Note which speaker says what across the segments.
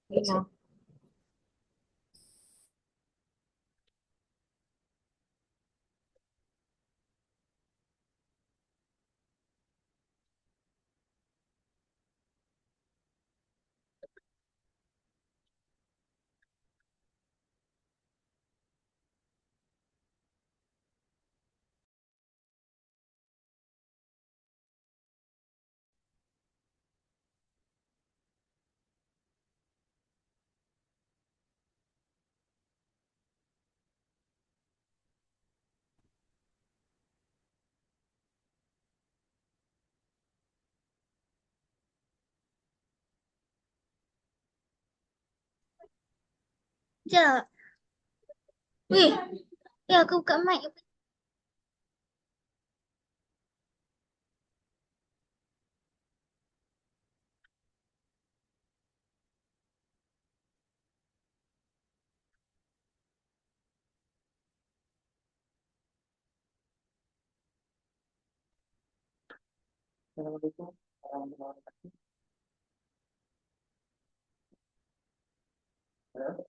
Speaker 1: Iya.
Speaker 2: Ya, wih, ya aku buka mic.
Speaker 1: Assalamualaikum warahmatullahi wabarakatuh. Halo,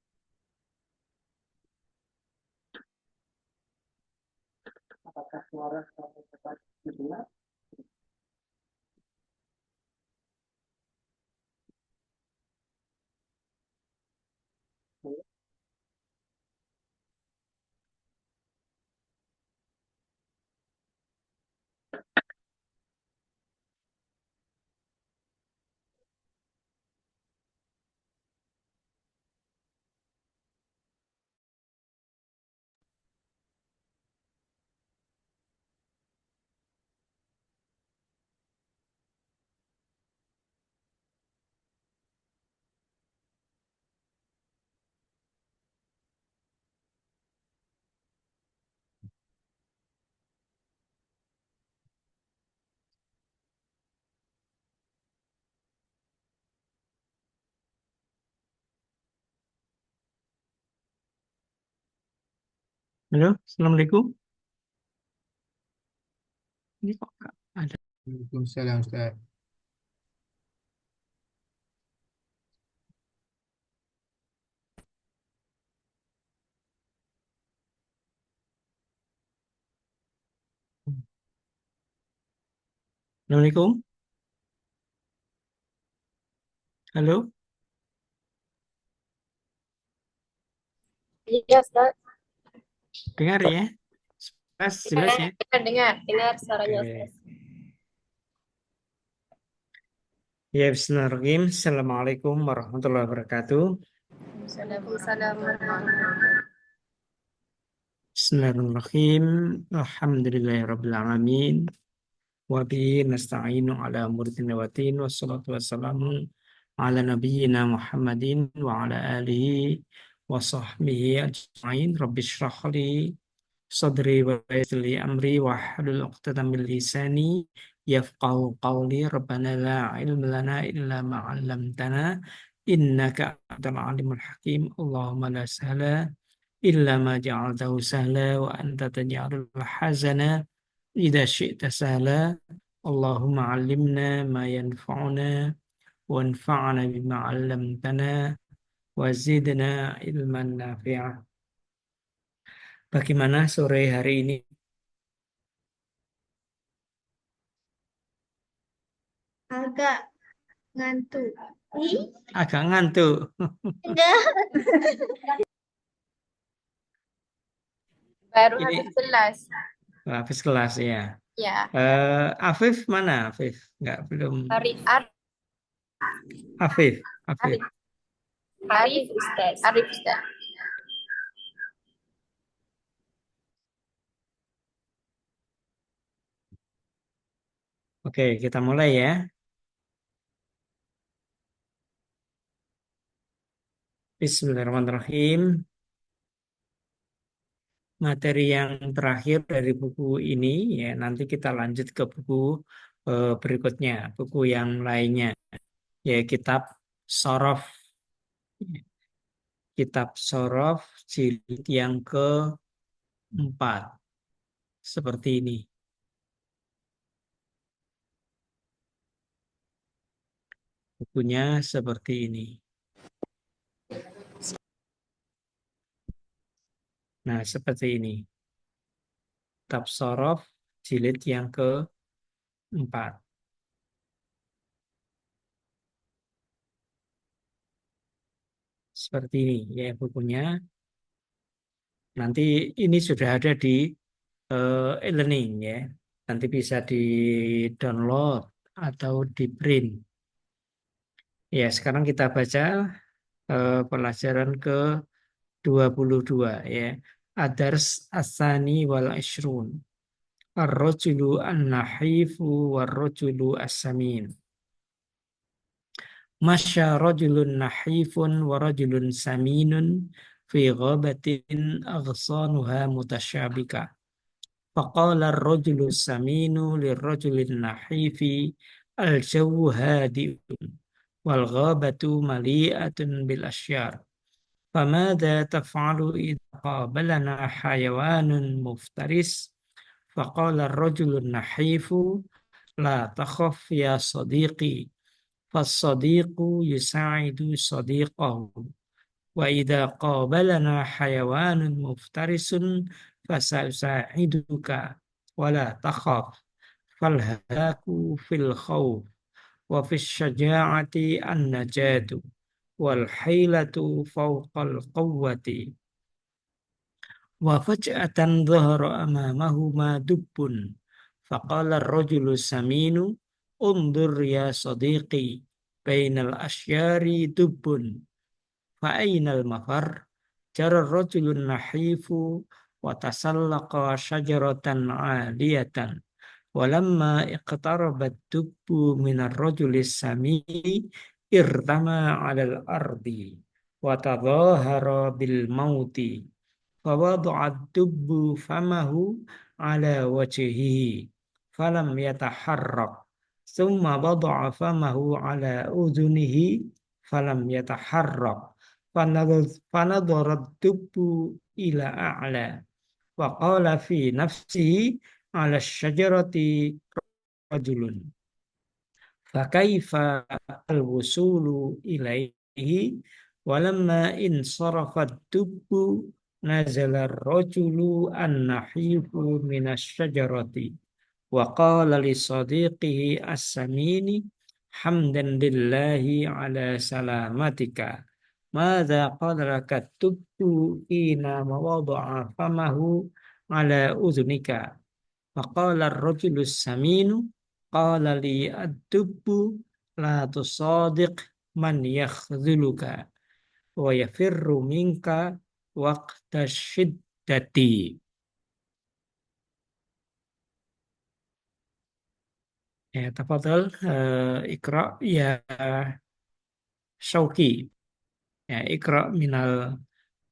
Speaker 1: apakah suara saya dapat didengar? Halo, Assalamualaikum. Ini kok nggak ada? Waalaikumsalam, Ustaz. Assalamualaikum. Halo,
Speaker 3: Iya, Ustaz.
Speaker 1: dengar ya? Jelas, jelas ya?
Speaker 3: Dengar, dengar, dengar suaranya Ustaz.
Speaker 1: Oke. Ya, bismillahirrahmanirrahim. Assalamualaikum warahmatullahi wabarakatuh.
Speaker 3: Waalaikumsalam warahmatullahi wabarakatuh.
Speaker 1: Bismillahirrahmanirrahim. Alhamdulillahirrahmanirrahim. Wa bihi nasta'inu ala umuri dunya wa din. Wassalatu wassalamu ala nabiyyina Muhammadin wa ala alihi wa sahbihi ajma'in. Rabbi shrah li sadri wa yassir li amri wa hlul 'uqdatam min lisani yafqahu qawli. Rabbana la ilma lana illa ma 'allamtana innaka antal alimul hakim. Allahumma la sahla illa ma ja'altahu sahla wa anta taj'alul hazana idza syi'ta sahla. Allahumma 'allimna ma yanfa'una wanfa'na bima 'allamtana wa zidna ilman nafi'ah. Bagaimana sore hari ini?
Speaker 2: Agak ngantuk. Ih,
Speaker 1: Agak ngantuk.
Speaker 2: enggak.
Speaker 3: Baru
Speaker 1: Ini
Speaker 3: habis kelas.
Speaker 1: habis kelas ya.
Speaker 3: Ya,
Speaker 1: Afif mana Afif? Enggak, belum.
Speaker 3: Arif,
Speaker 1: Afif, Afif.
Speaker 3: Arif, Arif, Ustaz. Arif, Ustaz.
Speaker 1: Oke, kita mulai ya. Bismillahirrahmanirrahim. Materi yang terakhir dari buku ini ya, nanti kita lanjut ke buku berikutnya, buku yang lainnya, ya kitab Sorof, kitab Sorof jilid yang keempat, seperti ini. Bukunya seperti ini. Nah, seperti ini. Tabsorof jilid yang keempat. Seperti ini ya bukunya. Nanti ini sudah ada di e-learning ya. Nanti bisa di-download atau di-print. Ya, sekarang kita baca pelajaran ke-22 ya. Adars asani wal ishrun. Ar-rajulu an-nahifu war-rajulu as-samin. Masya rajulun nahifun wa rajulun saminun fi ghabatin aghsanuha mutasyabika. Faqala ar-rajulu saminu lirrajulin nahifi al-jawu hadi'un wal ghabatu mali'atun bil asyar. Famada taf'alu idha qabalana hayawanun muftaris. Faqala ar-rajulun nahifu la takhaf ya sadiqi. فالصديق يساعد صديقه وإذا قابلنا حيوان مفترس فسأساعدك ولا تخف فالهلاك في الخوف وفي الشجاعة النجاة والحيلة فوق القوة وفجأة ظهر أمامهما دب فقال الرجل السمين انظر يا صديقي بين الأشجار دب فأين المفر جرى الرجل النحيف وتسلق شجرة عالية ولما اقترب الدب من الرجل السمين ارتمى على الأرض وتظاهر بالموت فوضع الدب فمه على وجهه فلم يتحرك ثم وضع فمه على أذنه فلم يتحرك فنظر الدب إلى أعلى وقال في نفسه على الشجرة رجل فكيف الوصول إليه ولما انصرف الدب نزل الرجل النحيف من الشجرة وقال لصديقه السمين حمدا لله على سلامتك ماذا قال لك الدب حينما وضع فمه على أذنك فقال الرجل السمين قال لي الدب لا تصادق من يخذلك ويفر منك وقت الشدة. Ya, tafadhal Iqra ya Syauqi. Ya, Iqra minal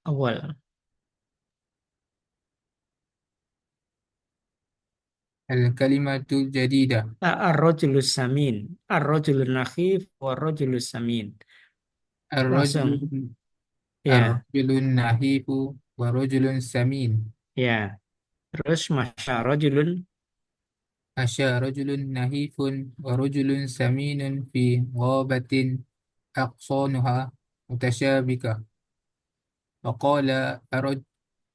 Speaker 1: awal.
Speaker 4: Al-kalimatul jadidah.
Speaker 1: Ar-rajulus samin. Ar-rajulun nakhif war-rajulus samin. Langsung.
Speaker 4: Ar-rajulun
Speaker 1: Ya,
Speaker 4: ar-rajulun nahifu wa rajulun samin.
Speaker 1: ya. Terus masya rajulun
Speaker 4: Asya rajulun nahifun wa rajulun saminun fi ghabatin aqsanuha mutasyabika. Faqala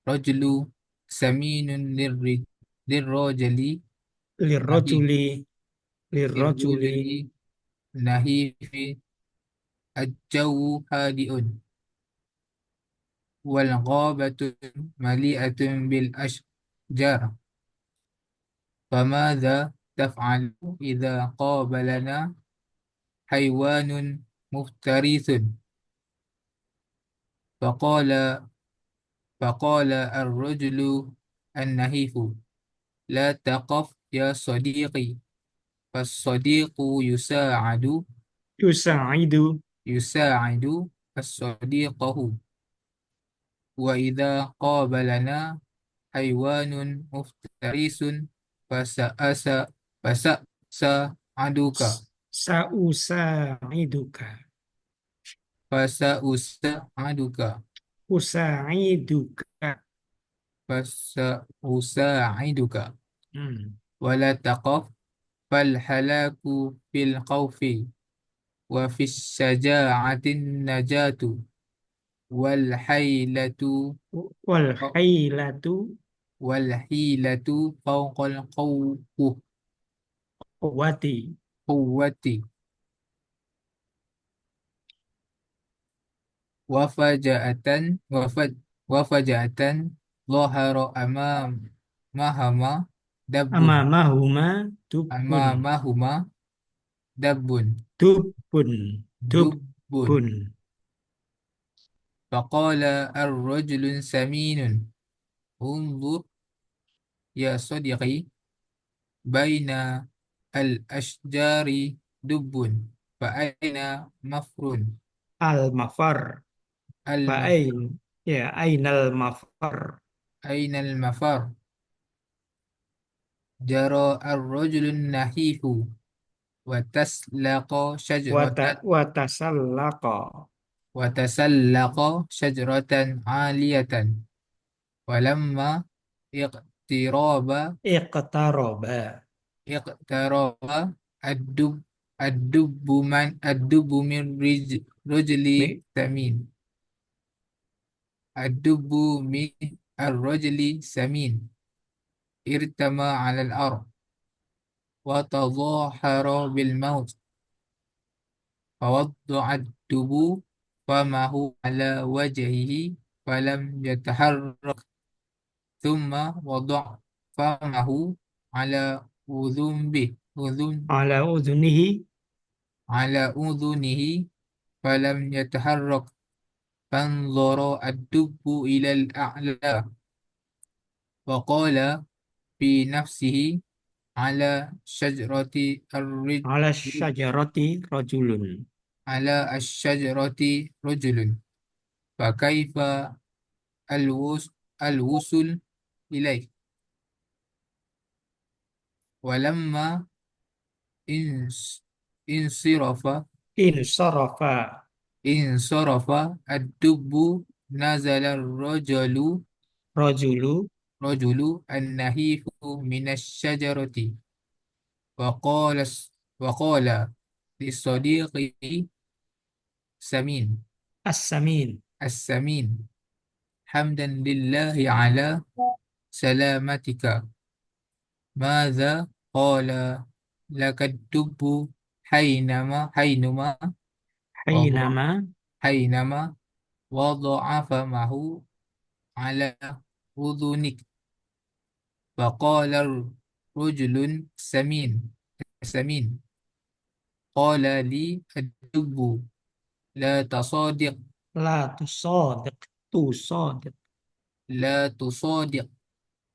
Speaker 4: rajulu saminun lirrajuli nahif
Speaker 1: lirrajuli lirrajuli
Speaker 4: lirrajuli nahifi al-jawu hadi'un wal ghabatu mali'atun bil ashjar. فماذا تفعل إذا قابلنا حيوان مفترس فقال فقال الرجل النحيف لا تقف يا صديقي فالصديق يساعد صديقه وإذا قابلنا حيوان مفترس فسأس فسأساعدك
Speaker 1: Sa'usaiduka.
Speaker 4: فسأساعدك
Speaker 1: Usaiduka.
Speaker 4: فسأساعدك
Speaker 1: Hmm.
Speaker 4: ولا تخف فالهلاك في الخوف وفي الشجاعة النجاة wal hailatu
Speaker 1: wal hailatu
Speaker 4: wal hilatu fawqal
Speaker 1: quwwati
Speaker 4: quwwati wafaja'atan dhahara amamahama dabbun
Speaker 1: amamahuma dubbun
Speaker 4: amamahuma dabbun
Speaker 1: dubbun
Speaker 4: dubbun
Speaker 1: dubbun
Speaker 4: faqala ar-rajulun saminun unzur ya sadiqi baina al-ashjari dubbun fa aina mafrun
Speaker 1: al mafar
Speaker 4: al-maf
Speaker 1: fa'ain ya ainal mafar
Speaker 4: aina al-mafar jara ar-rajulun nahifu wa taslaqa shajaratan
Speaker 1: watasallaqa
Speaker 4: wa tasallaqa shajaratan 'aliyatan walamma iqtiraba
Speaker 1: iqtaraba
Speaker 4: iqtaraba ad-dub ad-dubbu min rajuli
Speaker 1: Mi-
Speaker 4: samin ad-dubbu min ar-rajuli samin irtama 'ala al-ard wa tadhahara bil maut fawadda'a ad-dubbu famahu 'ala wajhihi falam yataharrak thumma wada'a famahu 'ala udhun
Speaker 1: 'ala udhunihi
Speaker 4: 'ala udhunihi falam yataharrak fanzara ad-dubbu ila al-a'la wa qala fi nafsihi 'ala syajarati
Speaker 1: 'ala syajarati rajulun
Speaker 4: 'ala asy-syajarati rajulun fa kaifa al-wusul ilaih walamma ins insirafa
Speaker 1: insarafa
Speaker 4: insarafa ad-dubbu nazala
Speaker 1: rajulu
Speaker 4: rajulu an-nahifu minasy syajarati wa qala wa qala li sadiqihi samin
Speaker 1: as-samin
Speaker 4: as-samin hamdan lillahi ala salamatika madza qala lakad dubbu hainuma wada
Speaker 1: hainama
Speaker 4: hainama wada'a famahu ala udhunik faqala rajulun samin qala li ad-dubbu la tasadiq
Speaker 1: la tusadiq tusadiq
Speaker 4: la tusadiq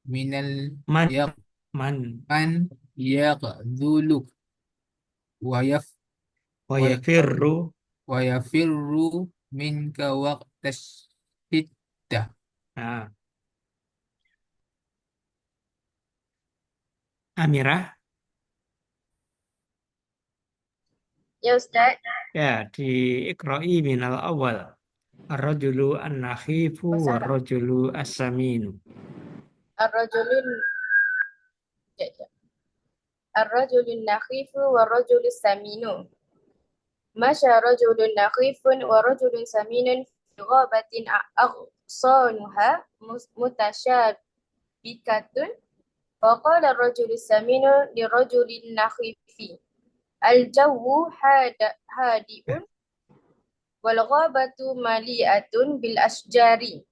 Speaker 4: minal
Speaker 1: man
Speaker 4: yaq
Speaker 1: man
Speaker 4: man yaqdhuluk wa yaf
Speaker 1: wa
Speaker 4: wa
Speaker 1: yafirru
Speaker 4: wa yafirru minka waqtas shiddah.
Speaker 1: nah, Amirah
Speaker 3: Ya Ustaz.
Speaker 1: ya di ikra'i minal awal ar-rajulu an-nakhifu war-rajulu as-saminu
Speaker 3: Ar-rajulun Sekejap, sekejap. Ar-rajulun nakhifu wa rajulus saminu. Masya rajulun nakhifun wa rajulun saminun fi ghabatin aghsanuha mutasyabikatun. Wa qala ar-rajulus saminu li rajulin nakhifi. Al-jawwu hadi'un wal ghabatu mali'atun bil ashjari.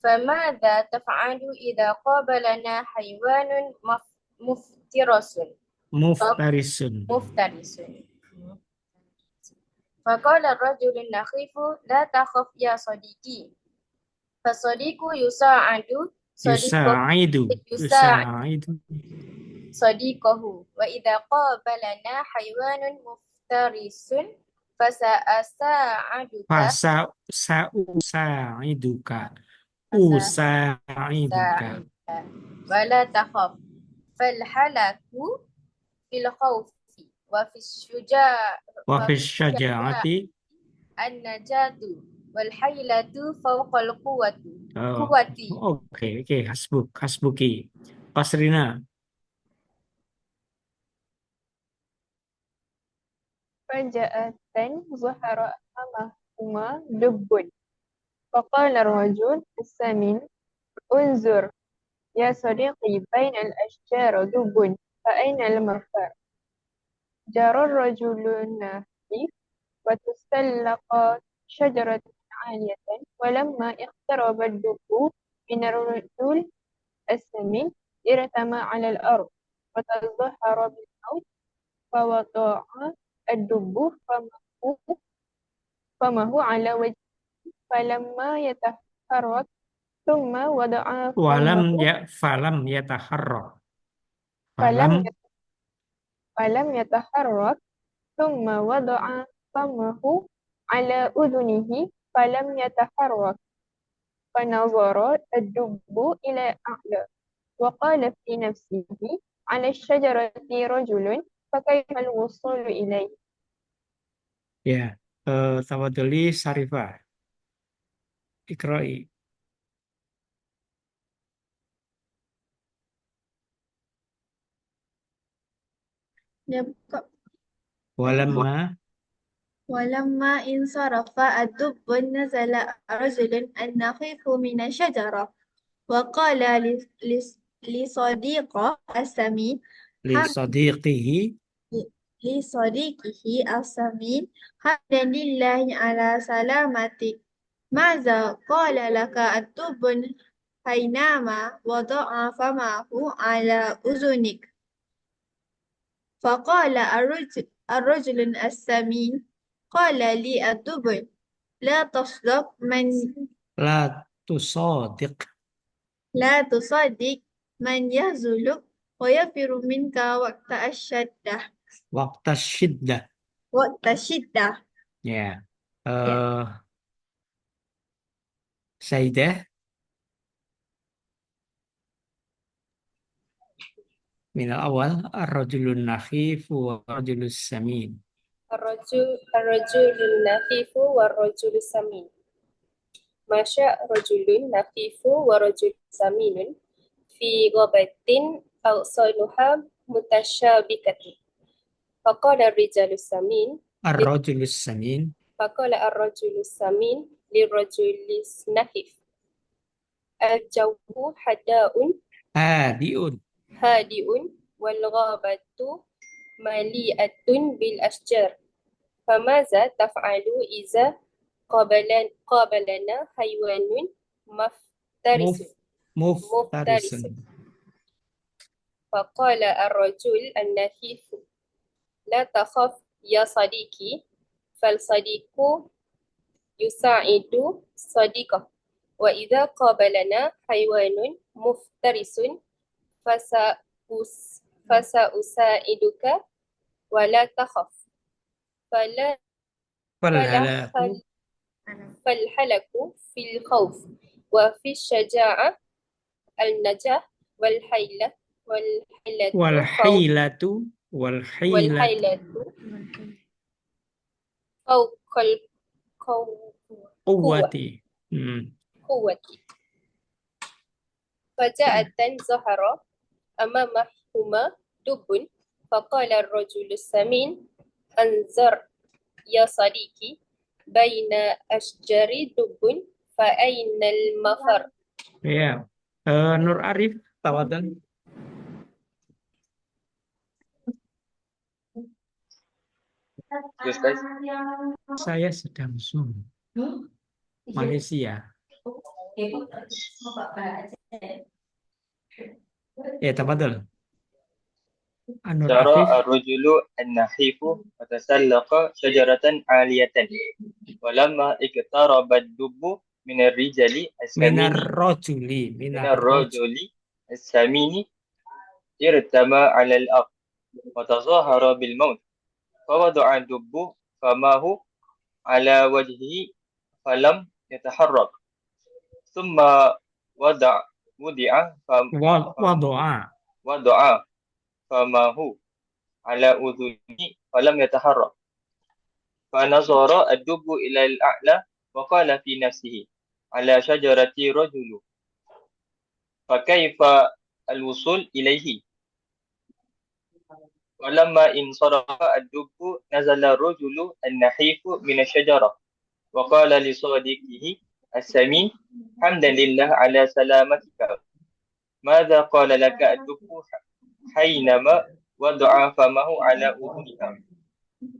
Speaker 3: فماذا تفعل إذا قابلنا حيوان مفترس
Speaker 1: muftarisun
Speaker 3: مفترس فقال الرجل النخيف لا تخف يا صديقي فالصديق يساعد
Speaker 1: yusaidu
Speaker 3: صديقه وإذا قابلنا حيوان مفترس فسأساعدك
Speaker 1: usaiduka usaiduka
Speaker 3: ولا تخف فالحلك في الخوف وفي
Speaker 1: wa fi syaja'ati
Speaker 3: النجاة والحيلة فوق القوة
Speaker 1: oh,
Speaker 3: قوتي.
Speaker 1: oke hasbuki Pasrina
Speaker 5: Faja'atan zahara amahuma dubbun فقال الرجل السمين انظر يا صديقي بين الأشجار دب فأين المفر جرى الرجل النحيف وتسلق شجرة عالية ولما اقترب الدب من الرجل السمين ارتمى على الأرض وتظاهر بالموت فوضع الدب فمه على وجهه فلما يتحرك ثم وضع
Speaker 1: Walam
Speaker 5: فمه
Speaker 1: falam yataharrak.
Speaker 5: فلم
Speaker 1: Falam
Speaker 5: فلم يتحرك ثم وضع فمه على أذنه فلم يتحرك فنظر الدب إلى أعلى وقال في نفسه على الشجرة رجل فكيف الوصول إليه
Speaker 1: ya. Tawaduli Sarifah. Iqra'i.
Speaker 2: Dia buka.
Speaker 1: Walamma
Speaker 2: ولما انصرف الدب نزل رجل النخيف من الشجرة وقال لصديقه السمين
Speaker 1: li sadiqihi
Speaker 2: لصديقه السمين حمدا لله على سلامتك ماذا قال لك الدب حينما وضع فمه على أذنك فقال الرجل السمين قال لي الدب لا تصدق
Speaker 1: la tusadiq
Speaker 2: لا تصدق من يهزلك ويفر منك
Speaker 1: waqta syiddah.
Speaker 2: وقت الشدة.
Speaker 1: Ya.
Speaker 2: Ya.
Speaker 1: Saidah min awal ar-rajulun nakhif wa rajulus samin.
Speaker 3: الرجل النحيف والرجل السمين مشى رجل نحيف ورجل سمين في غابة أغصانها متشابكة فقال الرجال السمين
Speaker 1: Ar-rajulus samin
Speaker 3: فقال الرجل السمين للرجل النحيف الجو
Speaker 1: hadiun
Speaker 3: هادئ والغابة مليئة بالأشجار فماذا تفعل إذا قابلنا حيوان مفترس
Speaker 1: muftarisun.
Speaker 3: فقال الرجل النحيف لا تخف يا صديقي فالصديق يساعد صديقه وإذا قابلنا حيوان مفترس فسأساعدك ولا تخف
Speaker 1: Falhalaku
Speaker 3: فالحلك في الخوف وفي الشجاعة النجاة والحيلة
Speaker 1: walhailatu
Speaker 3: والحيلة فوق القوة
Speaker 1: quwwati.
Speaker 3: فجاءت زهرة أمامهما دب فقال الرجل السمين انظر يا صديقي بين أشجار دب فأين المفر
Speaker 1: Ya. Nur Arif, tawadhan.
Speaker 6: Yes, guys.
Speaker 1: Saya sedang Zoom. Malaysia. Ya, tawadhan. Nur
Speaker 6: جرى
Speaker 1: Arif.
Speaker 6: الرجل النحيف وتسلق شجرة عالية ولما اقترب الدب من الرجل السمين من الرجل السمين ارتمى على الأرض وتظاهر بالموت فوضع الدب فمه على وجهه فلم يتحرك ثم وضع فمه على أذنه فلم يتحرك فنظر الدب إلى الأعلى وقال في نفسه على شجرة رجل فكيف الوصول إليه ولما انصرف الدب نزل الرجل النحيف من الشجرة وقال لصديقه السمين حمدا لله على سلامتك ماذا قال لك الدب حينما وضع فمه على أذنها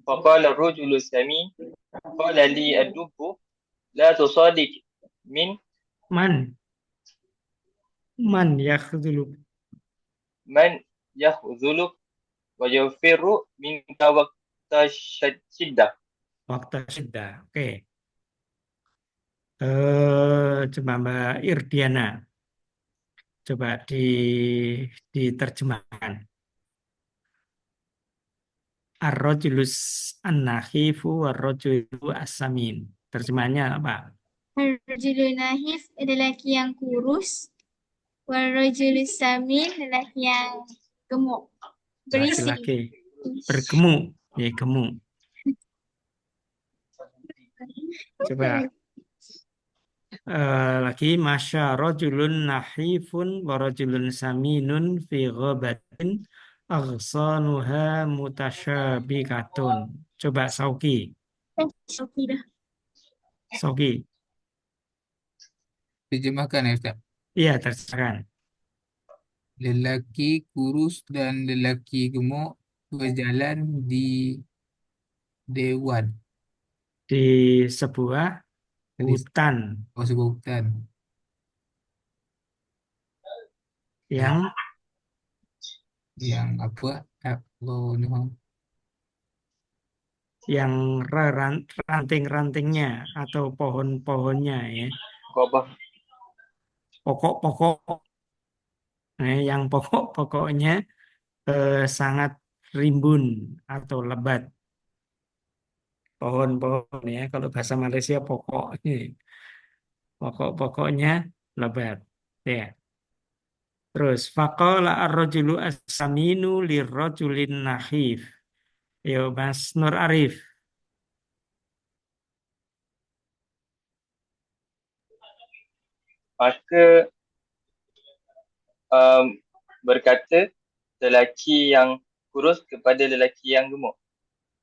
Speaker 6: فقال الرجل السمين قال لي الدب لا تصادق من
Speaker 1: Man yakhdhuluk.
Speaker 6: من يخذلك ويفر منك وقت الشدة.
Speaker 1: Waktu syiddah. Oke. Coba Mbak Irdiana. Coba diterjemahkan. Ar-rajulus an-nahifu war-rajulu as-samin. Terjemahannya apa?
Speaker 2: Ar-rajulun nahif lelaki yang kurus. Wal-rajulus samin lelaki yang gemuk. Berisi.
Speaker 1: Laki-laki bergemuk. Ya, gemuk. Coba lagi masya rajulun nahifun wa rajulun saminun fi ghabatin aghsanuha mutasyabikatun. Coba Sauki.
Speaker 2: Syukur.
Speaker 1: Sauki.
Speaker 4: Terjemahkan ya Ustaz.
Speaker 1: Iya, terserahkan.
Speaker 4: Lelaki kurus dan lelaki gemuk berjalan di dewan,
Speaker 1: Di sebuah
Speaker 4: di
Speaker 1: hutan
Speaker 4: sebuah hutan
Speaker 1: yang
Speaker 4: yang apa?
Speaker 1: yang ranting-rantingnya atau pohon-pohonnya ya,
Speaker 6: Khabar
Speaker 1: pokok-pokok yang pokok-pokoknya sangat rimbun atau lebat. Pohon-pohon ya, kalau bahasa Malaysia pokok ini, pokok-pokoknya lebat ya. Terus faqala ar-rajulu as-saminu lirrajulin nahif. Yo Mas Nur Arif.
Speaker 6: maka berkata lelaki yang kurus kepada lelaki yang gemuk.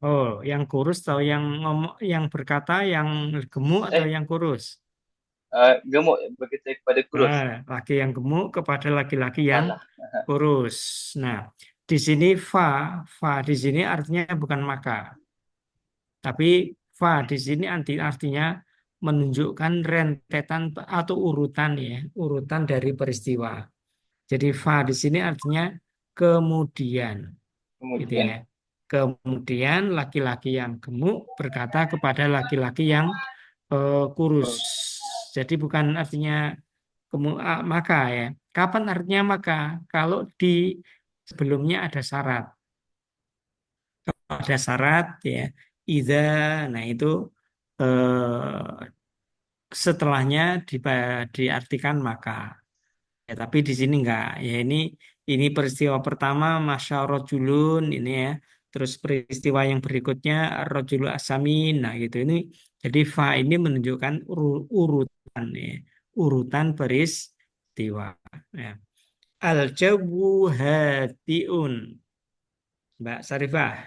Speaker 1: Oh, yang kurus atau yang berkata yang gemuk atau yang kurus?
Speaker 6: Gemuk berkata kepada kurus.
Speaker 1: Laki yang gemuk kepada laki-laki yang
Speaker 6: Salah.
Speaker 1: kurus. Nah, di sini fa di sini artinya bukan maka. Tapi fa di sini artinya menunjukkan rentetan atau urutan ya, urutan dari peristiwa. Jadi fa di sini artinya kemudian, gitu
Speaker 6: Kemudian
Speaker 1: ya. Kemudian laki-laki yang gemuk berkata kepada laki-laki yang kurus. Jadi bukan artinya maka ya. Kapan artinya maka? Kalau di sebelumnya ada syarat. Kalau ada syarat ya, idza, nah itu setelahnya diartikan maka. Ya, tapi di sini enggak. Ya ini peristiwa pertama masyarrojulun ini ya. Terus peristiwa yang berikutnya rojulu asamin. Nah, gitu. Ini jadi fa ini menunjukkan urutan ya. Urutan peristiwa. Ya. Al-jawu hatiun. Mbak Sarifah.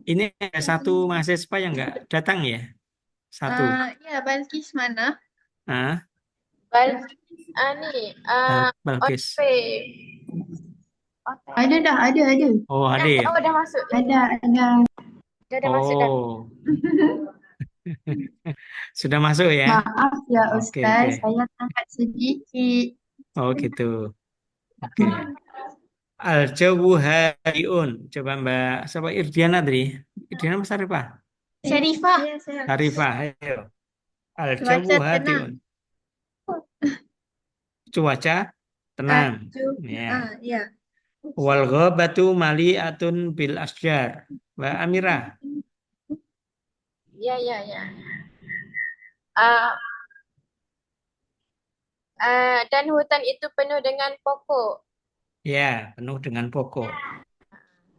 Speaker 1: Ini ada satu mahasiswa yang enggak datang ya? Satu.
Speaker 2: Ya, Balkis mana?
Speaker 1: Ah,
Speaker 5: Balkis
Speaker 1: Balkis.
Speaker 2: Ada dah, ada.
Speaker 1: Oh, hadir.
Speaker 5: Oh, dah masuk.
Speaker 2: Ada.
Speaker 5: Dia dah masuk dah.
Speaker 1: Oh. Sudah masuk ya?
Speaker 2: Maaf ya
Speaker 1: Oke,
Speaker 2: Ustaz,
Speaker 1: oke.
Speaker 2: saya angkat sedikit.
Speaker 1: Oh, gitu. Oke. Al-jawu hariun. Coba Mbak, siapa Irdiana tadi? Irdiana Mas Sarifah?
Speaker 2: Syarifah.
Speaker 1: Sarifah, ayo. Al-jawu
Speaker 2: Cuaca tenang.
Speaker 1: hariun. Cuaca tenang. Ya.
Speaker 2: Ya.
Speaker 1: Wal ghabatu mali'atun bil asjar. Mbak Amirah.
Speaker 5: Ya. Ah, dan hutan itu penuh dengan pokok.
Speaker 1: Ya, penuh dengan pokok.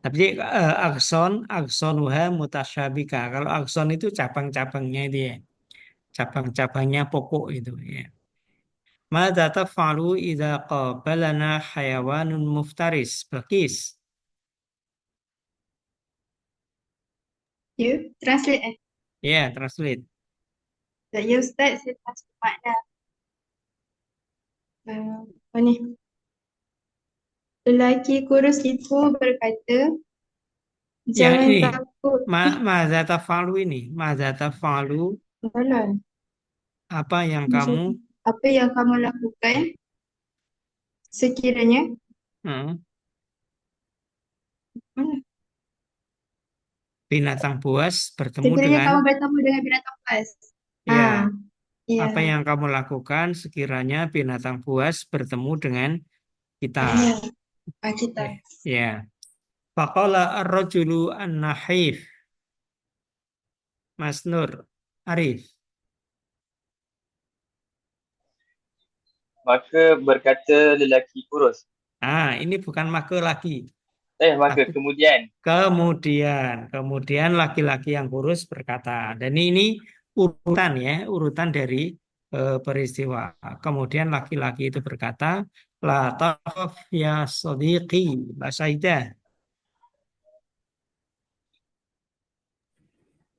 Speaker 1: Tapi aksonuha mutasyabika. Kalau akson itu cabang-cabangnya itu ya. Cabang-cabangnya pokok itu ya. Mada taf'alu idza qabalana hayawanun muftaris. Balqis.
Speaker 2: Ya, translate
Speaker 1: Ya, translate.
Speaker 2: Ya Ustaz, saya tak sempat dah. Apa ni? Lelaki kurus itu berkata,
Speaker 1: Ya,
Speaker 2: jangan
Speaker 1: ini.
Speaker 2: takut.
Speaker 1: Maza tafalu ini. Maza tafalu,
Speaker 2: Salah.
Speaker 1: apa yang kamu
Speaker 2: Apa yang kamu lakukan sekiranya
Speaker 1: hmm,
Speaker 2: mana?
Speaker 1: binatang buas bertemu
Speaker 2: Sekiranya
Speaker 1: dengan,
Speaker 2: kamu bertemu dengan binatang buas.
Speaker 1: ya,
Speaker 2: Ya.
Speaker 1: apa yang kamu lakukan sekiranya binatang buas bertemu dengan kita.
Speaker 2: Ya. Kita.
Speaker 1: Ya. Faqala ar-rajulu an-nahif. Mas Nur, Arif.
Speaker 6: Maka berkata lelaki kurus.
Speaker 1: Ini bukan maka lagi.
Speaker 6: Maka
Speaker 1: Tapi
Speaker 6: kemudian.
Speaker 1: kemudian laki-laki yang kurus berkata, dan ini urutan ya, urutan dari peristiwa. Kemudian laki-laki itu berkata, la takhaf ya sadiqi, Mbak Saidah.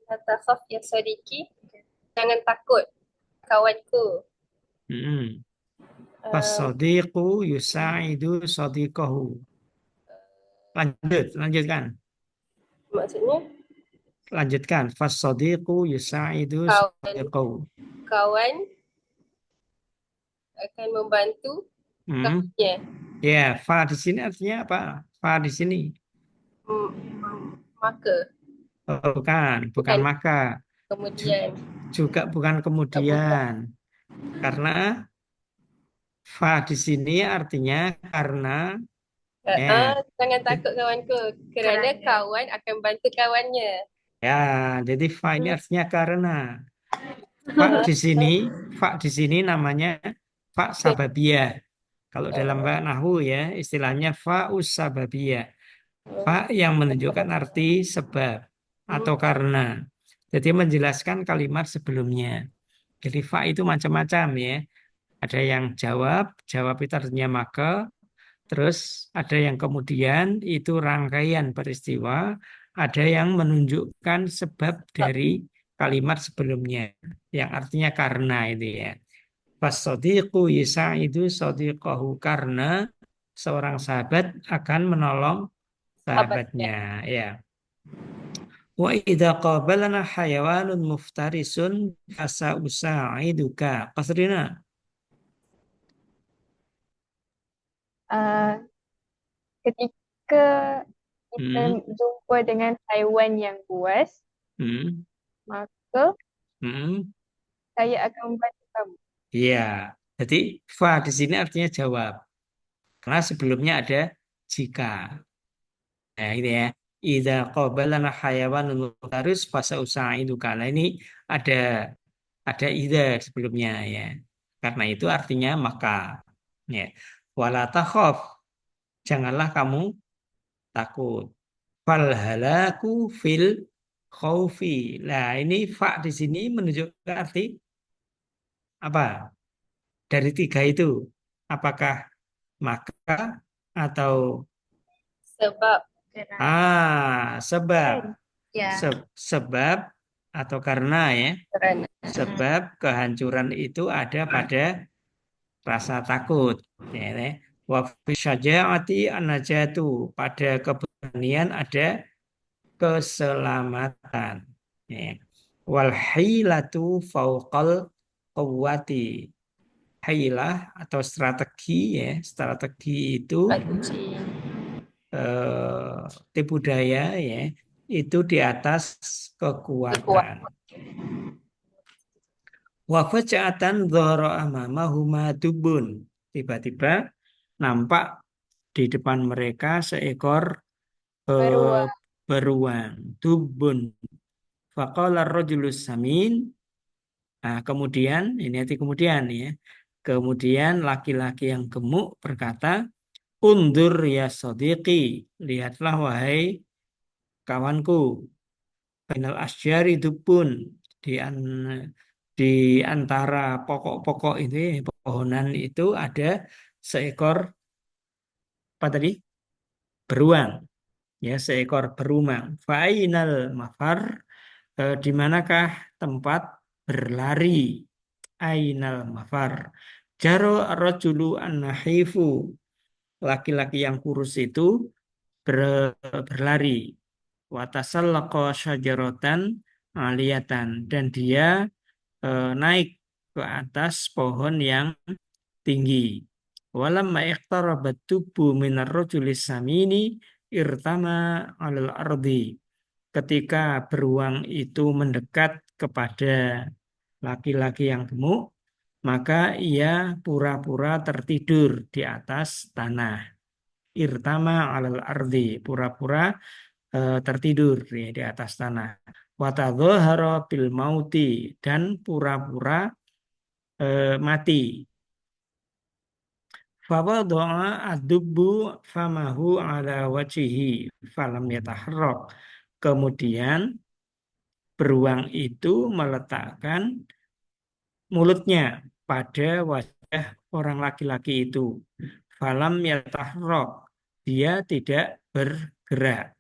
Speaker 3: La takhaf ya sadiqi. Jangan takut, kawanku.
Speaker 1: Hmm.
Speaker 3: Uh,
Speaker 1: Fasadiqu yusa'idu sadiqahu. Lanjutkan.
Speaker 3: maksudnya,
Speaker 1: Lanjutkan. Fasadiqu yusa'idu sadiqahu.
Speaker 3: kawan akan membantu kawannya.
Speaker 1: Ya, fa di sini artinya apa? Fa di sini.
Speaker 3: Maka,
Speaker 1: Bukan maka.
Speaker 3: kemudian.
Speaker 1: Juga bukan kemudian. Karena fa di sini artinya karena
Speaker 3: Jangan takut kawanku, kerana kawan akan bantu kawannya.
Speaker 1: ya, jadi fa ini artinya karena. Fa di sini namanya fa sababiyah. Kalau dalam bahasa nahwu ya, istilahnya fa'us sababiyah. Fa yang menunjukkan arti sebab atau karena. Jadi menjelaskan kalimat sebelumnya. Jadi fa itu macam-macam ya. Ada yang jawab itu artinya maka. Terus ada yang kemudian itu rangkaian peristiwa. Ada yang menunjukkan sebab dari kalimat sebelumnya. Yang artinya karena itu ya. Fasodiqu yusaidu sodiqahu, karena seorang sahabat akan menolong sahabatnya. Ya. Wa idza qabalana hayawanun muftarisun fasa usaiduka. Qasrina.
Speaker 5: Ketika kita jumpa dengan haiwan yang buas, maka saya akan membantu kamu.
Speaker 1: Iya. Jadi fa di sini artinya jawab. Karena sebelumnya ada jika. Nah, ini ya. Idza qabalana hayawanun muftaris fasa usaiduka. Nah, ini ada idza sebelumnya ya. Karena itu artinya maka. Ya. Wala takhaf. Janganlah kamu takut. Fal halaku fil khaufi. Nah, ini fa di sini menunjukkan arti apa? Dari tiga itu. Apakah maka atau
Speaker 3: Sebab.
Speaker 1: sebab.
Speaker 2: Ya.
Speaker 1: Sebab atau karena ya.
Speaker 3: Kerana.
Speaker 1: Sebab kehancuran itu ada pada rasa takut. Ya, ya. Wa fi syaja'ati an-najatu, pada keberanian ada keselamatan. Ya. Wal hilatu fauqal quwwati. Hilah atau strategi ya, strategi itu tipu daya ya, itu di atas kekuatan. Wa faja'atan dhara amamahuma dubun. Tiba-tiba nampak di depan mereka seekor beruang, dubun. Faqala ar-rajulus samin. Nah, kemudian ini arti kemudian ya. Kemudian laki-laki yang gemuk berkata, "Undur ya sadiqi, lihatlah wahai kawanku. Bainal asyari dubun, di antara pokok-pokok ini, pepohonan itu ada seekor apa tadi? Beruang. Ya, seekor beruang. Fa'inal mafar, Di manakah tempat berlari? Ainal mafar. Jaro rajulu an-nahifu. Laki-laki yang kurus itu berlari. Watasallaqa syajaratan aliyatan. Dan dia naik ke atas pohon yang tinggi. Walamma iqtarabat tubu minar rajulis samini irtama alal ardi. Ketika beruang itu mendekat kepada laki-laki yang gemuk, maka ia pura-pura tertidur di atas tanah. Irtama alal ardi, pura-pura tertidur ya, di atas tanah. Watadzohara bil mauti, dan pura-pura mati. Fawado'a adubbu famahu ala wajihi falam yataharrak. Kemudian beruang itu meletakkan mulutnya pada wajah orang laki-laki itu. Falam yataharrak. Dia tidak bergerak.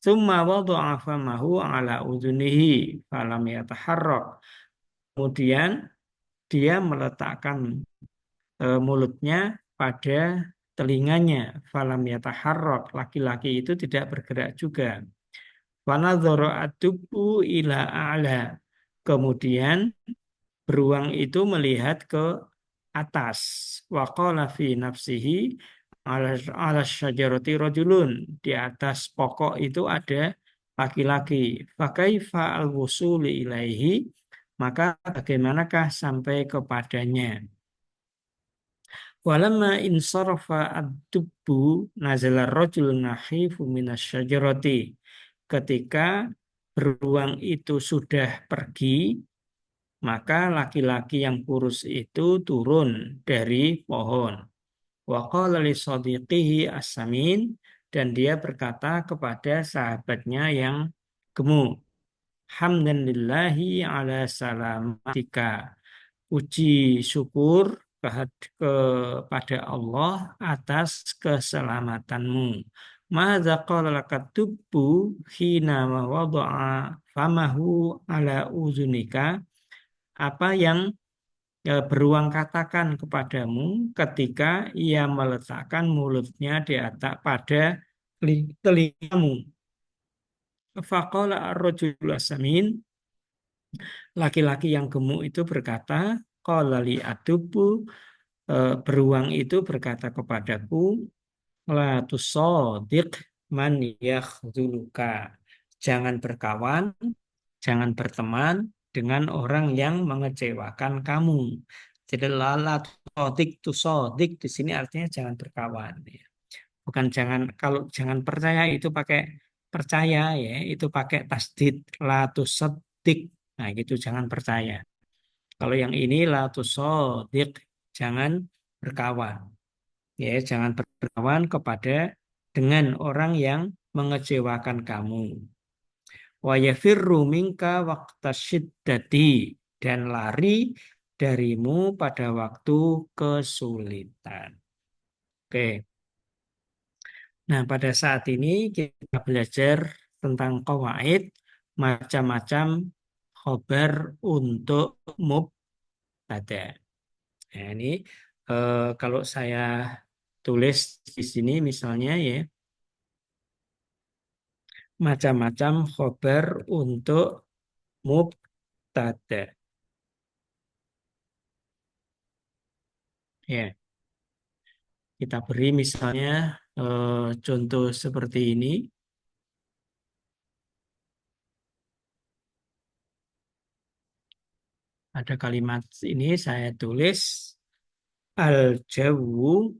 Speaker 1: Summa wadu'a famahu ala udhunihi falam yataharrak. Kemudian dia meletakkan mulutnya pada telinganya. Falam yataharrak. Laki-laki itu tidak bergerak juga. Wanadhara adubu ila a'la. Kemudian beruang itu melihat ke atas. Wa qala fi nafsihi ala syajarati rajulun. Di atas pokok itu ada laki-laki. Fakaifa al-wusuli ilaihi. Maka bagaimanakah sampai kepadanya? Walamma insarafa ad-dubbu nazala rajul nahifu minasyajarati. Ketika beruang itu sudah pergi, maka laki-laki yang kurus itu turun dari pohon. Wa qala li shadiqihi as-samin, dan dia berkata kepada sahabatnya yang gemuk, hamdan lillahi ala salamatika. Puji syukur kepada Allah atas keselamatanmu. Madza qala laka tubbu hina wada'a famahu ala uzunika. Apa yang beruang katakan kepadamu ketika ia meletakkan mulutnya di atas pada telingamu. Faqala ar-rajulu as-samin. Laki-laki yang gemuk itu berkata, qala li adubu, beruang itu berkata kepadaku, la tusadiq man yakhzuluka. Jangan berkawan, jangan berteman dengan orang yang mengecewakan kamu. Jadi la tusadik di sini artinya jangan berkawan. Bukan jangan, kalau jangan percaya itu pakai percaya ya, itu pakai tasdid, la tusaddiq. Nah, gitu jangan percaya. Kalau yang ini la tusadik, jangan berkawan. Ya, jangan berkawan kepada dengan orang yang mengecewakan kamu. Wa yafirru minka waqta syiddati, dan lari darimu pada waktu kesulitan. Oke. Nah, pada saat ini kita belajar tentang qawaid, macam-macam khobar untuk mubtada. Nah, ini kalau saya tulis di sini misalnya ya, macam-macam khobar untuk mubtada. Ya, kita beri misalnya contoh seperti ini. Ada kalimat ini saya tulis al-jawu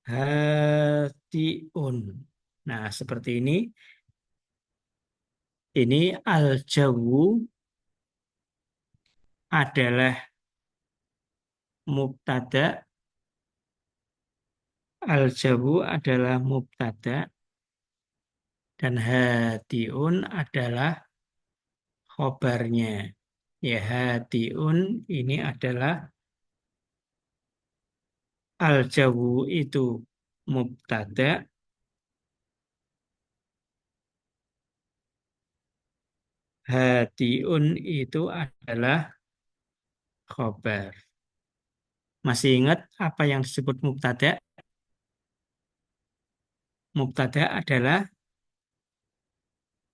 Speaker 1: hatiun. Nah, seperti ini. Ini al-jawu adalah mubtada. Al-jawu adalah mubtada. Dan hatiun adalah khobarnya. Ya, hatiun ini adalah al-jawu itu mubtada. hadiun itu adalah khobar. Masih ingat apa yang disebut mubtada? Mubtada adalah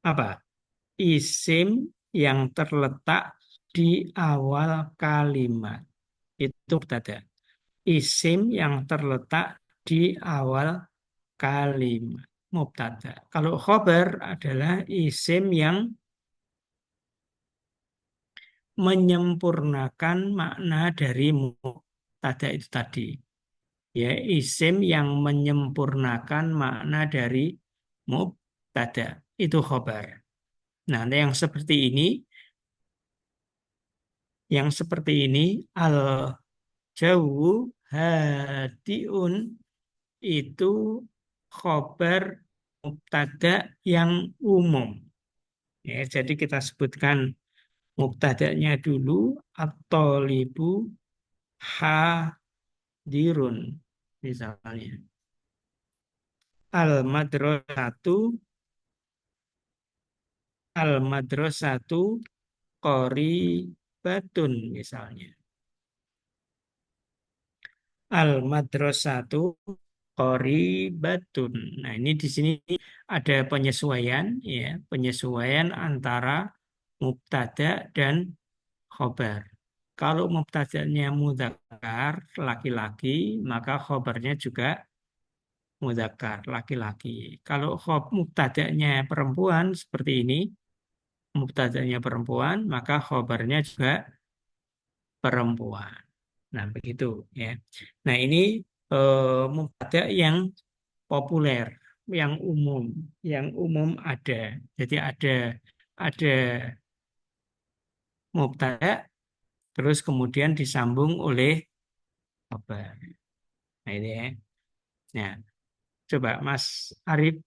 Speaker 1: apa? Isim yang terletak di awal kalimat. Itu mubtada. Isim yang terletak di awal kalimat. Mubtada. Kalau khobar adalah isim yang menyempurnakan makna dari mubtada itu tadi. Ya, isim yang menyempurnakan makna dari mubtada itu khobar. Nah, yang seperti ini al jawu hadiun itu khobar mubtada yang umum. Ya, jadi kita sebutkan mubtadanya dulu at-thalibu hadirun misalnya. Al-madrasatu qoribatun misalnya. Al-madrasatu qoribatun. Nah, ini di sini ada penyesuaian ya, penyesuaian antara mubtada dan khobar. Kalau mubtadanya mudzakkar laki-laki, maka khobarnya juga mudzakkar laki-laki. Kalau mubtadanya perempuan seperti ini, mubtadanya perempuan, maka khobarnya juga perempuan. Nah, begitu ya. Nah, ini mubtada yang populer, yang umum ada. Jadi ada mubtada terus kemudian disambung oleh khabar. Nah, ini ya. Nah, coba Mas Arif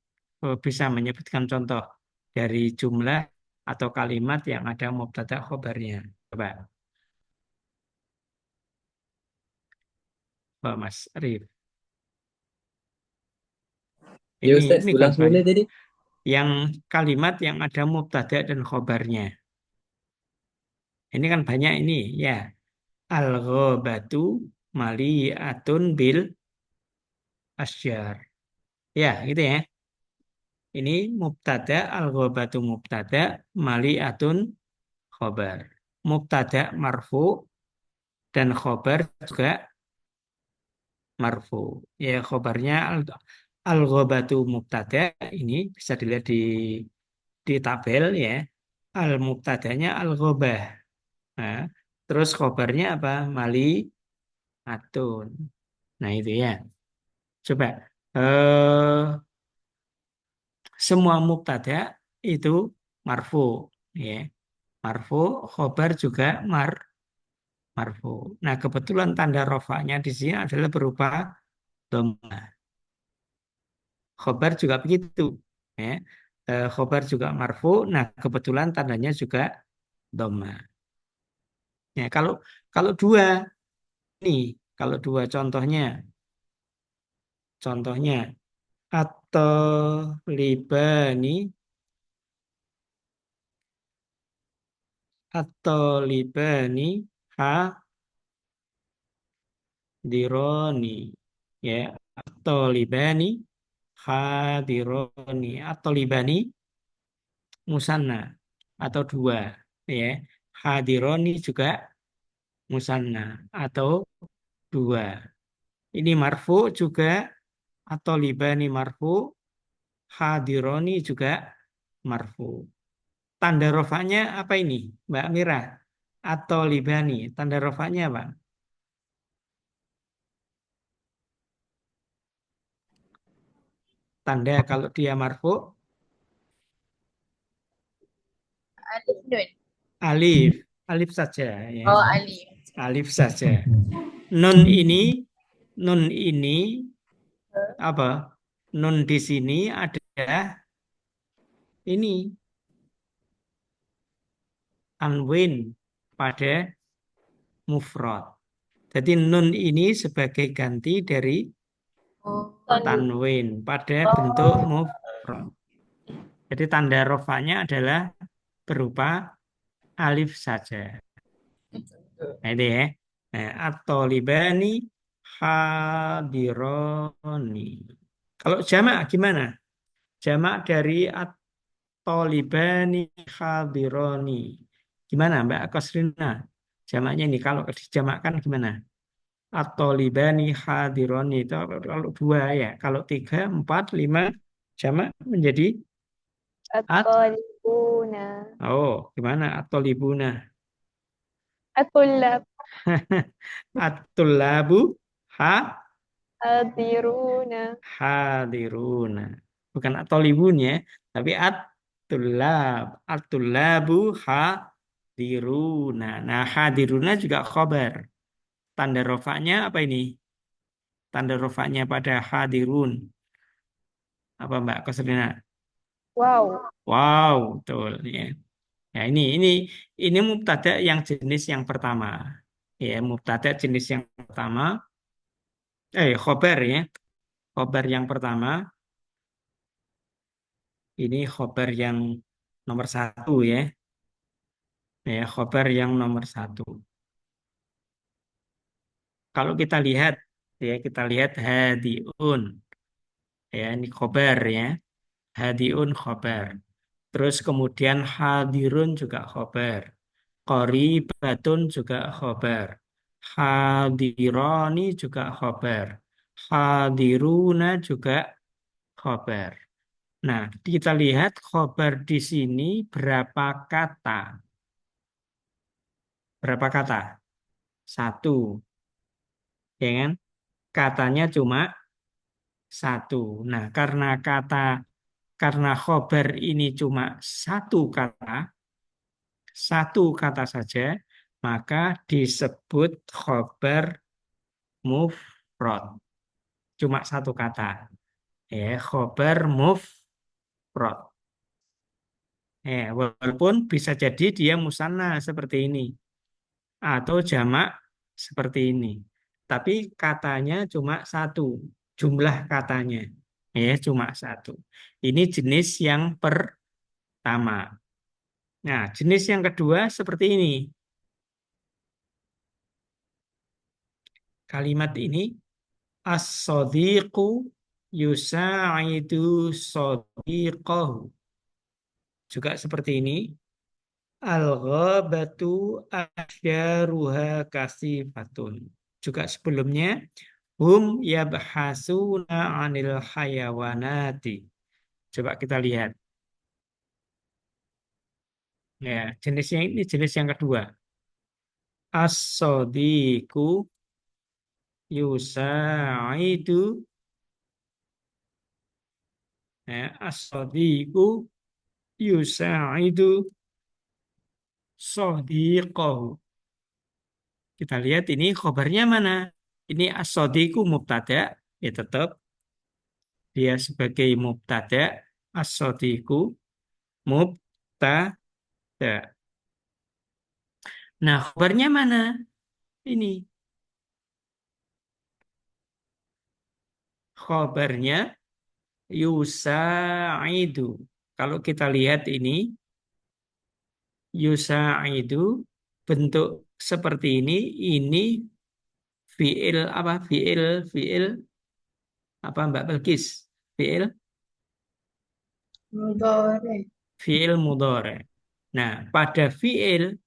Speaker 1: bisa menyebutkan contoh dari jumlah atau kalimat yang ada mubtada khobarnya. Coba, Mas Arif.
Speaker 7: Ya Ustaz,
Speaker 1: Ini
Speaker 7: ulang
Speaker 1: kan
Speaker 7: semula
Speaker 1: banyak.
Speaker 7: tadi.
Speaker 1: Yang kalimat yang ada mubtada dan khobarnya. Ini kan banyak ini ya. Al-ghabatu mali'atun bil asyar. Ya, gitu ya. Ini mubtada, al-ghabatu mubtada, mali'atun khobar. Mubtada marfu dan khobar juga marfu. Ya, khobarnya al-ghabatu mubtada, ini bisa dilihat di tabel ya. Al-mubtadanya al-ghabah. Nah, terus khobarnya apa? Mali'atun. Nah, itu ya. Coba semua mubtada itu marfu ya. Marfu, khobar juga marfu. Nah, kebetulan tanda rofanya di sini adalah berupa dhamma. Khobar juga begitu ya. Khobar juga marfu. Nah, kebetulan tandanya juga dhamma. Ya, kalau dua nih, kalau dua contohnya atau libani hadironi ya, atau libani hadironi, atau libani musanna atau dua ya, hadironi juga musanna atau dua. Ini marfu juga, atau libani marfu, hadironi juga marfu. Tanda rofanya apa ini, Mbak Mira? Atau libani, tanda rofanya apa? Tanda kalau dia marfu,
Speaker 5: Alif nun.
Speaker 1: alif saja ya.
Speaker 5: Oh, alif.
Speaker 1: Alif saja. Nun ini apa? Nun di sini ada ini tanwin pada mufrad. Jadi nun ini sebagai ganti dari
Speaker 5: Oh,
Speaker 1: tanwin pada bentuk mufrad. Jadi tanda rofanya adalah berupa alif saja. Nah, itu ya. Nah, at-thalibani hadironi. Kalau jamak gimana? Jamak dari at-thalibani hadironi. Gimana Mbak Kosrina? Jamaknya ini kalau dijamakkan gimana? At-thalibani hadironi itu kalau dua ya. Kalau tiga, empat, lima jamak menjadi at.
Speaker 5: At-talibuna.
Speaker 1: Oh, gimana at-thalibuna?
Speaker 5: At-tullab.
Speaker 1: At-tullabu ha
Speaker 5: Hadiruna.
Speaker 1: hadiruna. Bukan at-thalibun ya, tapi at-tullab. At-tullabu hadiruna. Nah, hadiruna juga khobar. Tanda rofaknya apa ini? Tanda rofaknya pada hadirun. Apa Mbak Kosrina?
Speaker 5: Wow.
Speaker 1: Wow, betul ya. Ya, ini mubtada yang jenis yang pertama. Ya, mubtada jenis yang pertama. Khobar ya. Khobar yang pertama. Ini khobar yang nomor satu ya. Ya, khobar yang nomor satu. Kalau kita lihat hadiun. Ya, ini khobar ya. Hadiun khobar. Terus kemudian hadirun juga khobar. Qoribatun juga khobar. Hadironi juga khobar. Hadiruna juga khobar. Nah, kita lihat khobar di sini berapa kata? Berapa kata? Satu. Ya kan? Katanya cuma satu. Nah, karena khobar ini cuma satu kata saja, maka disebut khobar mufrad. Cuma satu kata. Ya, khobar mufrad. Walaupun bisa jadi dia musanna seperti ini atau jamak seperti ini. Tapi katanya cuma satu, jumlah katanya cuma satu. Ini jenis yang pertama. Nah, jenis yang kedua seperti ini. Kalimat ini as-sadiqu yusa'idu sadiqahu. Juga seperti ini. Al-ghabatu asyaruha kasifatun. Juga sebelumnya hum yabhasuna 'anil hayawanati. Coba kita lihat. Ya, jenisnya ini jenis yang kedua. As-sadiqu yusa'idu as-sadiqu yusa'idu sadiqahu. Kita lihat ini khobarnya mana? Ini as-sadiqu mubtada, ya tetap dia sebagai mubtada, as-sadiqu mubtada. Nah, khobarnya mana? Ini. Khobarnya yusa'idu. Kalau kita lihat ini, yusa'idu bentuk seperti ini fiil apa? Fiil apa Mbak Belkis? Fiil
Speaker 2: Mudhari.
Speaker 1: fiil mudhari. Nah, pada fiil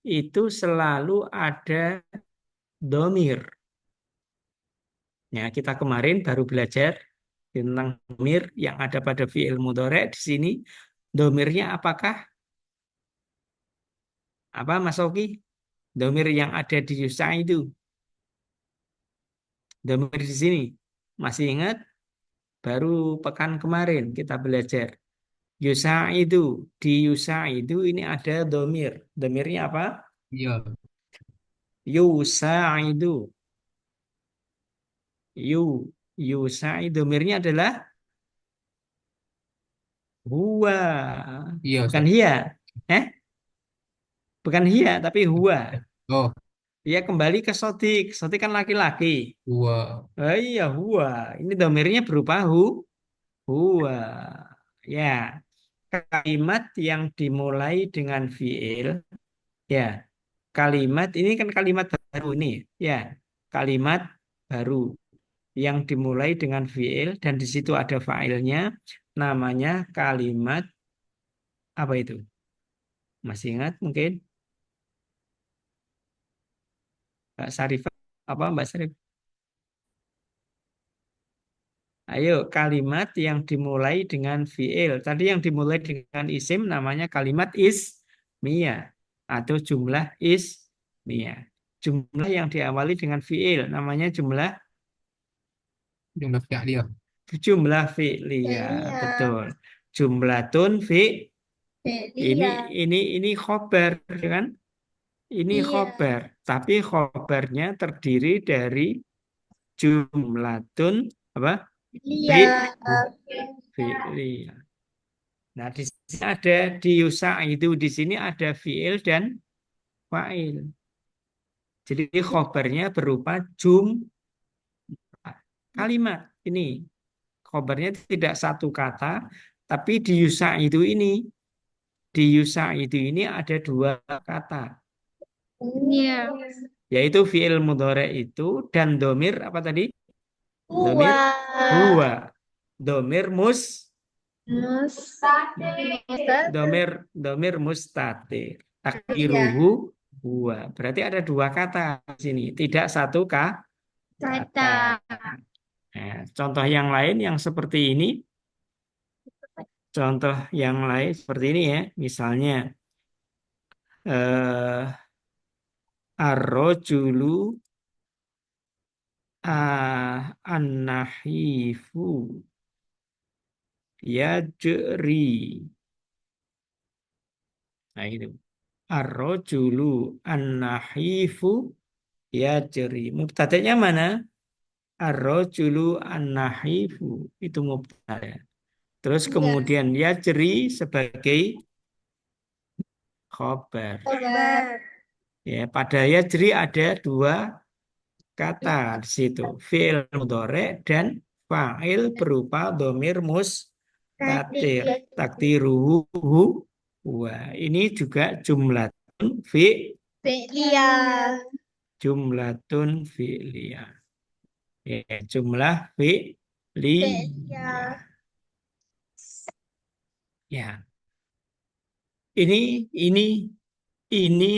Speaker 1: itu selalu ada domir. Ya, kita kemarin baru belajar tentang domir yang ada pada fiil mudhari. Di sini domirnya apakah? Apa Mas Oki? Domir yang ada di Yusa itu. Domir di sini. Masih ingat? Baru pekan kemarin kita belajar. Yusa itu. Di Yusa itu ini ada domir. Domirnya apa?
Speaker 4: Iya.
Speaker 1: Yusa itu. Yusa itu. Domirnya adalah huwa.
Speaker 4: Iya,
Speaker 1: Bukan
Speaker 4: Ustaz.
Speaker 1: hia. Bukan hia, tapi huwa.
Speaker 4: Oh,
Speaker 1: Dia kembali ke sodik. Sodik kan laki-laki.
Speaker 4: dua.
Speaker 1: Oh iya, huwa. Ini domirnya berupa huwa. Ya. kalimat yang dimulai dengan fiil, ya, kalimat ini kan kalimat baru nih, ya, kalimat baru yang dimulai dengan fiil dan di situ ada fa'ilnya, namanya kalimat apa itu? Masih ingat mungkin? Mbak Sarifah, apa Mbak Sarif? Ayo, kalimat yang dimulai dengan fiil. Tadi yang dimulai dengan isim namanya kalimat ismiyah atau jumlah ismiyah. Jumlah yang diawali dengan fiil namanya jumlah
Speaker 4: Jumlah fi'liyah.
Speaker 1: fi'liyah. Betul. Jumlatun ini ini khobar, ya kan? Ini
Speaker 5: Iya.
Speaker 1: khobar, tapi khobarnya terdiri dari jumlatun apa?
Speaker 5: Iya.
Speaker 1: Fi'liyah. Nah, di sini ada di yusa itu di sini ada fi'il dan fa'il. Jadi khobarnya berupa kalimat. Ini khobarnya tidak satu kata, tapi di yusa itu ini ada dua kata,
Speaker 5: Iya.
Speaker 1: yaitu fi'il mudhari itu dan domir apa tadi? Domir
Speaker 5: Huwa.
Speaker 1: huwa. Domir domir mustatir. Takdiruhu huwa. Berarti ada dua kata di sini, tidak satu kata. Nah, contoh yang lain yang seperti ini, contoh yang lain seperti ini ya, misalnya ar-rajulu an-nahifu yajri. Nah itu. Ar-rajulu an-nahifu yajri. Mubtada'nya mana? Ar-rajulu an-nahifu. Itu mubtada'. Terus kemudian yajri sebagai khobar. Ya, pada yajri ada dua kata di situ. Fi'il mudhari dan fa'il berupa domir mustatir. Takdiruhu huwa. Ini juga jumlatun
Speaker 5: Fi'liyah.
Speaker 1: jumlatun fi'liyah. Ya, jumlah fi'liyah. Ya. Ini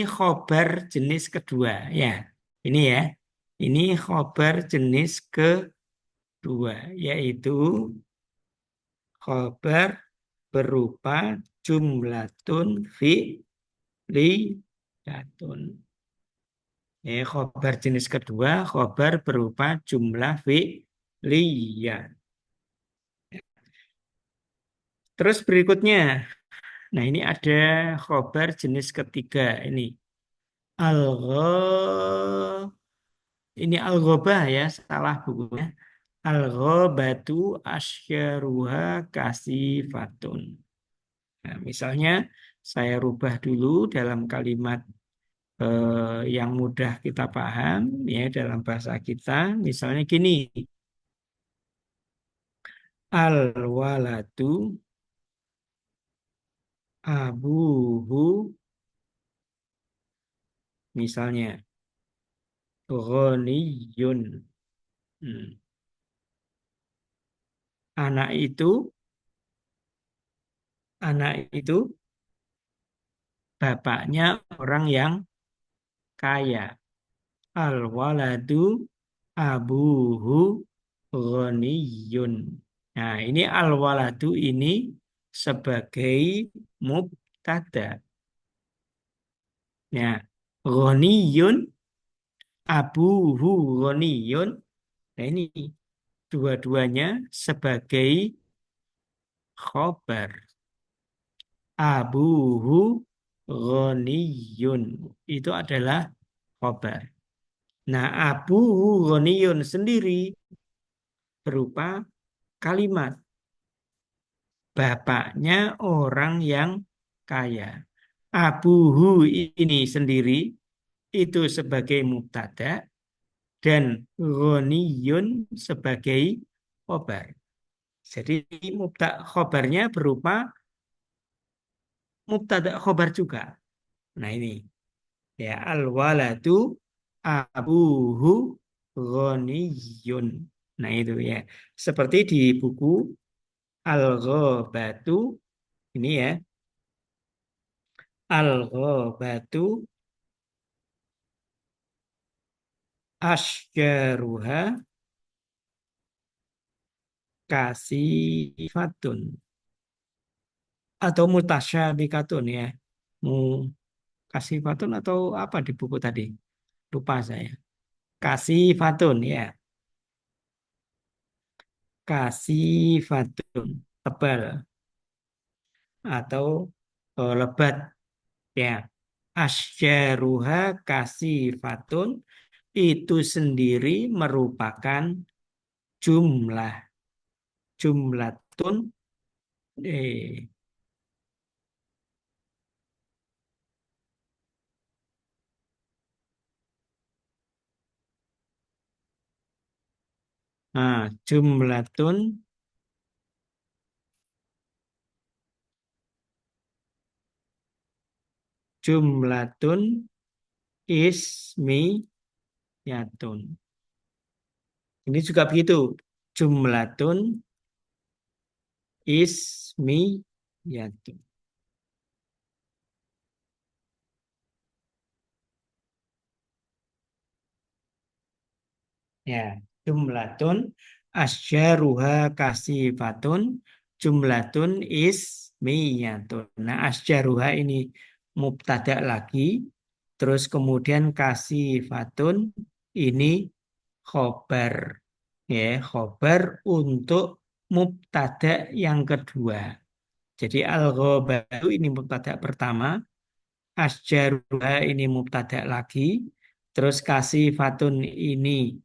Speaker 1: khobar jenis kedua ya. Ini ya. Ini khobar jenis kedua yaitu khobar berupa jumlatun fi'liyatun. Ya, khobar jenis kedua khobar berupa jumlah fi'liyah. Terus berikutnya. Nah, ini ada khobar jenis ketiga ini. Ini al-ghobah ya, salah bukunya. Al-ghobatu asyaruha kasifatun. Nah, misalnya saya rubah dulu dalam kalimat yang mudah kita paham ya dalam bahasa kita. Misalnya gini. Al-waladu abuhu misalnya ghaniyun. Anak itu bapaknya orang yang kaya. Al-waladu abuhu ghaniyun. Nah, ini al-waladu ini sebagai mubtada. Nah, ghaniyun abuhu ghaniyun. Nah, ini dua-duanya sebagai khobar. Abuhu ghaniyun. Itu adalah khobar. Nah, abuhu ghaniyun sendiri berupa kalimat. Bapaknya orang yang kaya. Abuhu ini sendiri itu sebagai mubtada dan ghaniyun sebagai khobar. Jadi khobarnya berupa mubtada khobar juga. Nah ini ya al-waladu abuhu ghaniyun. Nah itu ya. Seperti di buku Al-Ghabatu ini ya. Al-Ghabatu asjaruha kasifatun atau mutasyabikatun ya. Mu kasifatun atau apa di buku tadi? Lupa saya. Kasifatun ya. Kasifatun tebal atau lebat ya. Asyaruha kasifatun itu sendiri merupakan jumlah. Jumlatun eh, jumlatun jumlatun ismiyatun. Ini juga begitu. Jumlatun ismiyatun. Ya, jumlatun asyaruha kasifatun jumlatun ismiyatun. Nah, asyaruha ini mubtada lagi, terus kemudian kasifatun ini khobar. Ya, khobar untuk mubtada yang kedua. Jadi al-ghabatu ini mubtada pertama, asjaruha ini mubtada lagi, terus kasifatun ini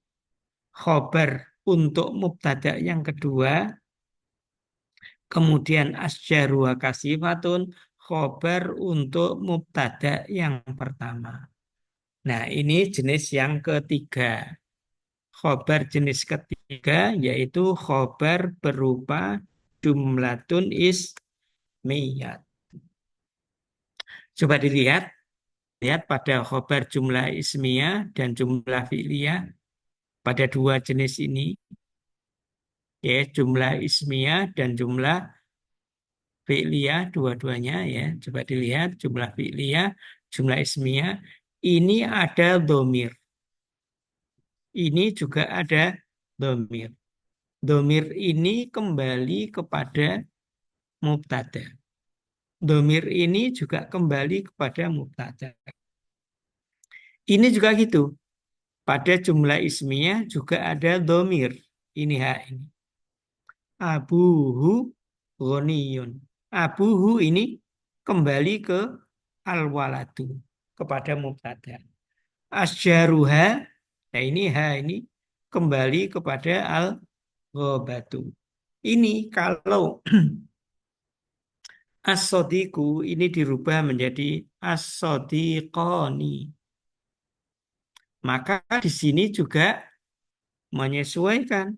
Speaker 1: khobar untuk mubtada yang kedua, kemudian asjaruha kasifatun khobar untuk mubtada yang pertama. Nah, ini jenis yang ketiga. Khobar jenis ketiga yaitu khobar berupa jumlatun ismiyat. Coba dilihat, lihat pada khobar jumlah ismiyah dan jumlah fi'liyah pada dua jenis ini, ya jumlah ismiyah dan jumlah fi'liyah dua-duanya ya. Coba dilihat jumlah fi'liyah, jumlah ismiyah. Ini ada domir. Ini juga ada domir. Domir ini kembali kepada mubtada. Domir ini juga kembali kepada mubtada. Ini juga gitu. Pada jumlah ismiyah juga ada domir. Ini ha ini. Abuhu ghaniyun. Abuhu ini kembali ke al-waladu. Kepada mubtada. Asyaruha. Nah ini ha ini kembali kepada al-ghabatu. Ini kalau as-sodiku ini dirubah menjadi as-sodiqoni. Maka di sini juga menyesuaikan.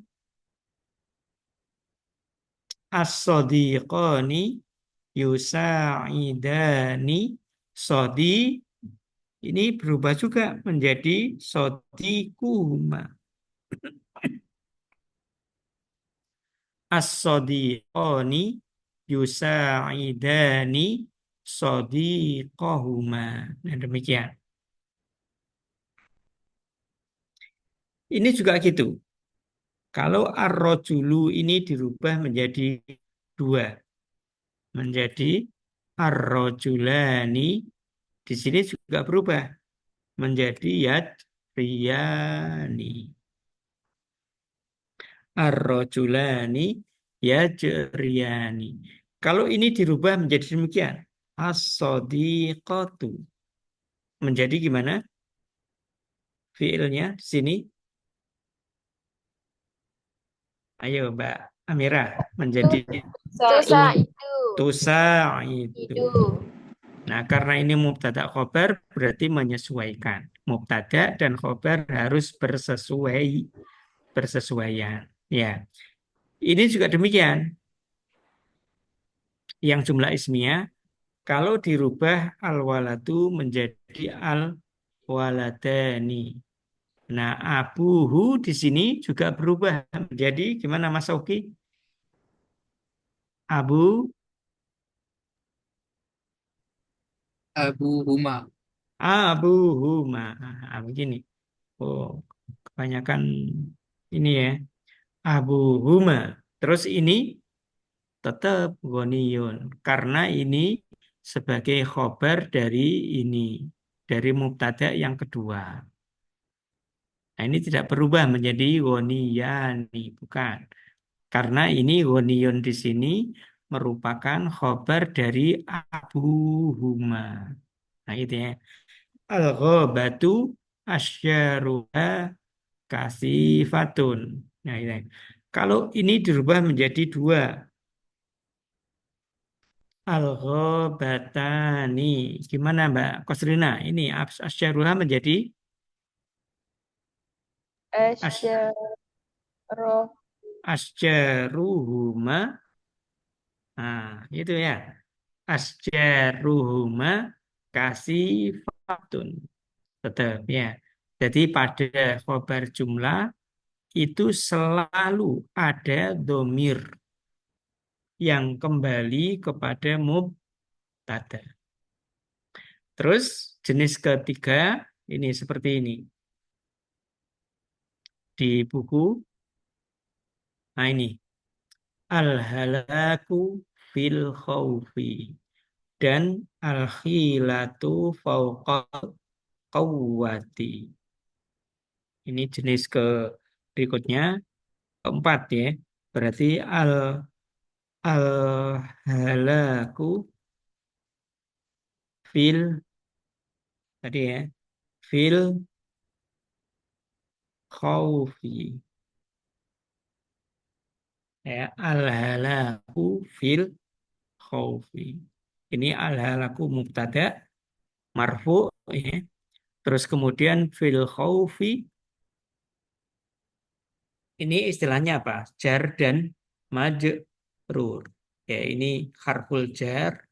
Speaker 1: As-sodiqoni yusa'idani sodi ini berubah juga menjadi sodikuhuma. As-sodiqoni yusa'idani sodiqahuma. Nah demikian. Ini juga gitu. Kalau ar-rajulu ini dirubah menjadi dua. Menjadi ar-rajulani. Di sini juga berubah. Menjadi yadriyani. Ar-rajulani yajriyani. Kalau ini dirubah menjadi demikian. As-sadiqatu. Menjadi gimana? Fiilnya di sini. Ayo Mbak Amira menjadi
Speaker 5: Tusa itu.
Speaker 1: tusa itu.
Speaker 5: Itu.
Speaker 1: Nah, karena ini mubtada khobar berarti menyesuaikan. Mubtada dan khobar harus bersesuaian. Ya. Ini juga demikian. Yang jumlah ismiyah Kalau dirubah al-waladu menjadi al-waladani. Nah, abuhu di sini juga berubah menjadi gimana Mas Oki? Abu
Speaker 4: Abuhuma.
Speaker 1: abuhuma. Begini. Oh, kebanyakan ini ya. Abuhuma. Terus ini tetap goniyun karena ini sebagai khobar dari ini, dari mubtada yang kedua. Nah, ini tidak berubah menjadi goniyani, bukan. Karena ini goniyun di sini merupakan khobar dari abuhuma. Nah, itu ya. Al-ghabatu asyaruha kasifatun. Nah, ini. Kalau ini dirubah menjadi dua, al-ghabatani. Gimana Mbak Kosrina? Ini asyaruha menjadi as
Speaker 5: Asyroh.
Speaker 1: asyaruhuma. Nah, itu ya. Asjaruhuma kasifatun. Tetap ya. Jadi pada khobar jumlah itu selalu ada domir yang kembali kepada mubtada. Terus jenis ketiga ini seperti ini. Di buku, nah ini. Al-halaku fil khawfi. Dan al-khilatu fauqal qawwati. Ini jenis ke berikutnya, keempat ya. Berarti al-halaku fil tadi ya, fil khawfi. Ya, al-halaku fil khawfi. Ini al-halaku mubtada marfu ya. Terus kemudian fil khawfi ini istilahnya apa? Jar dan majrur. Ya, ini harful jar,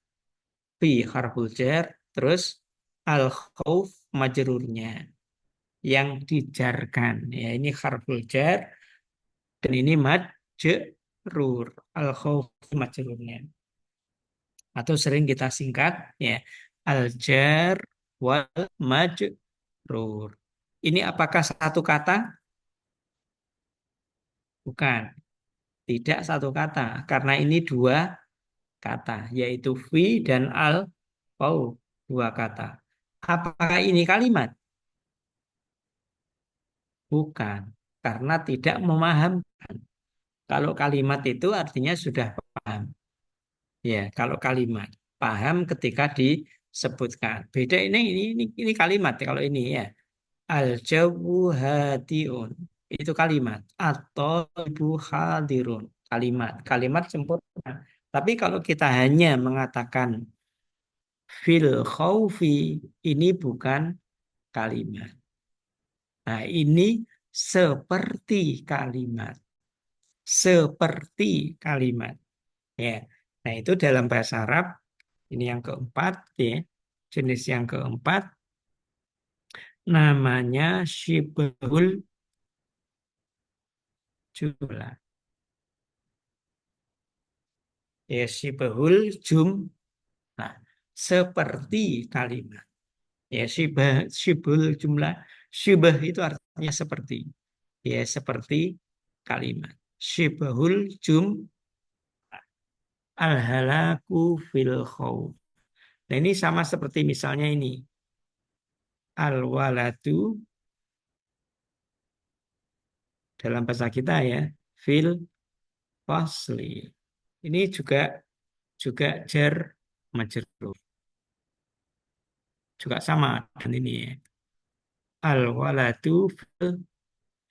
Speaker 1: fi harful jar, terus al khauf majrurnya yang dijarkan. Ya, ini harful jar dan ini majrur. Al khauf majrurnya. Atau sering kita singkat ya, al jar wal majrur. Ini apakah satu kata? Bukan. Tidak satu kata, karena ini dua kata, yaitu fi dan al fau, dua kata. Apakah ini kalimat? Bukan, karena tidak memahami. Kalau kalimat itu artinya sudah paham. Ya, kalau kalimat paham ketika disebutkan. Beda ini kalimat ya, kalau ini ya. Al jawu hadiun itu kalimat atau ibu hadirun kalimat sempurna. Tapi kalau kita hanya mengatakan fil khaufi ini bukan kalimat. Nah, ini seperti kalimat. Seperti kalimat. Ya. Nah, itu dalam bahasa Arab ini yang keempat ya. Jenis yang keempat namanya syibhul jumlah. Ya, syibhul jumlah. Seperti kalimat. Ya, syibhul jumlah. Syibah itu artinya seperti. Ya, seperti kalimat. Syibhul al-halaku fil khawf. Nah, ini sama seperti misalnya ini. Al-waladu dalam bahasa kita ya, fil fasli. Ini juga jar majrur. Juga sama dan ini ya. Al-waladu fil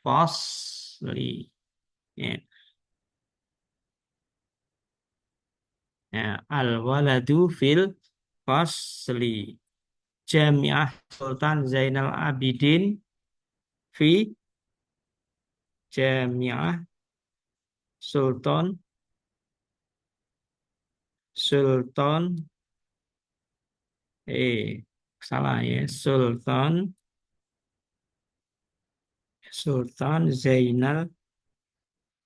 Speaker 1: fasli. Ya. Ya, al-waladu fil fasli. Jami'ah Sultan Zainal Abidin fi Jami'ah Sultan Salah ya. Sultan Zainal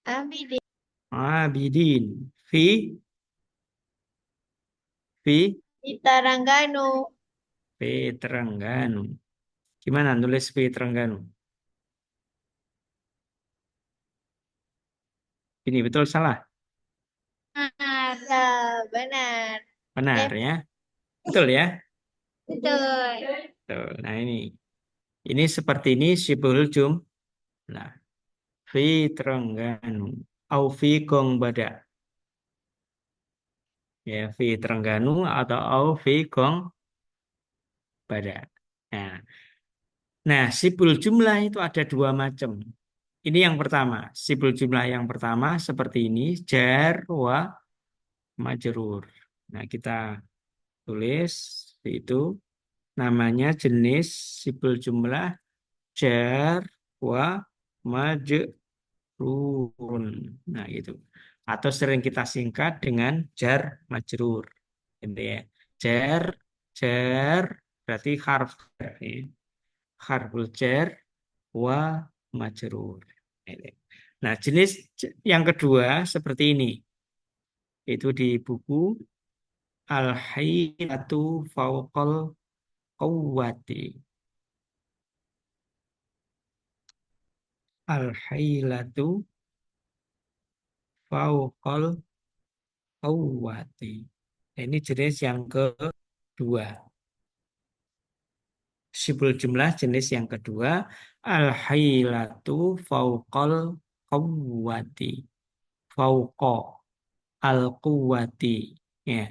Speaker 5: Abidin.
Speaker 1: Abidin. Fi
Speaker 5: Di Terengganu.
Speaker 1: Terengganu. Gimana nulis P Terengganu? Ini betul salah?
Speaker 5: Benar.
Speaker 1: Benar ya? Betul ya?
Speaker 5: Betul.
Speaker 1: Betul. Nah ini seperti ini sibul jumlah. Fi Terengganu. Au fi Gongbada. Ya, fi Terengganu atau au fi Gongbada. Nah, sibul jumlah itu ada dua macam. Ini yang pertama, sibul jumlah yang pertama seperti ini, jar wa majrur. Nah, kita tulis itu namanya jenis sibul jumlah jar wa majrurun. Nah, gitu. Atau sering kita singkat dengan jar majrur. Gitu ya. Jar jar berarti harful jar wa majrur. Nah, jenis yang kedua seperti ini. Itu di buku Al-Hailatu Fauqal Quwwati. Al-Hailatu Fauqal Quwwati. Ini jenis yang kedua. Sibul jumlah jenis yang kedua. Al-Hailatu Fauqal Quwwati. Fauqa al-quwwati. Ya.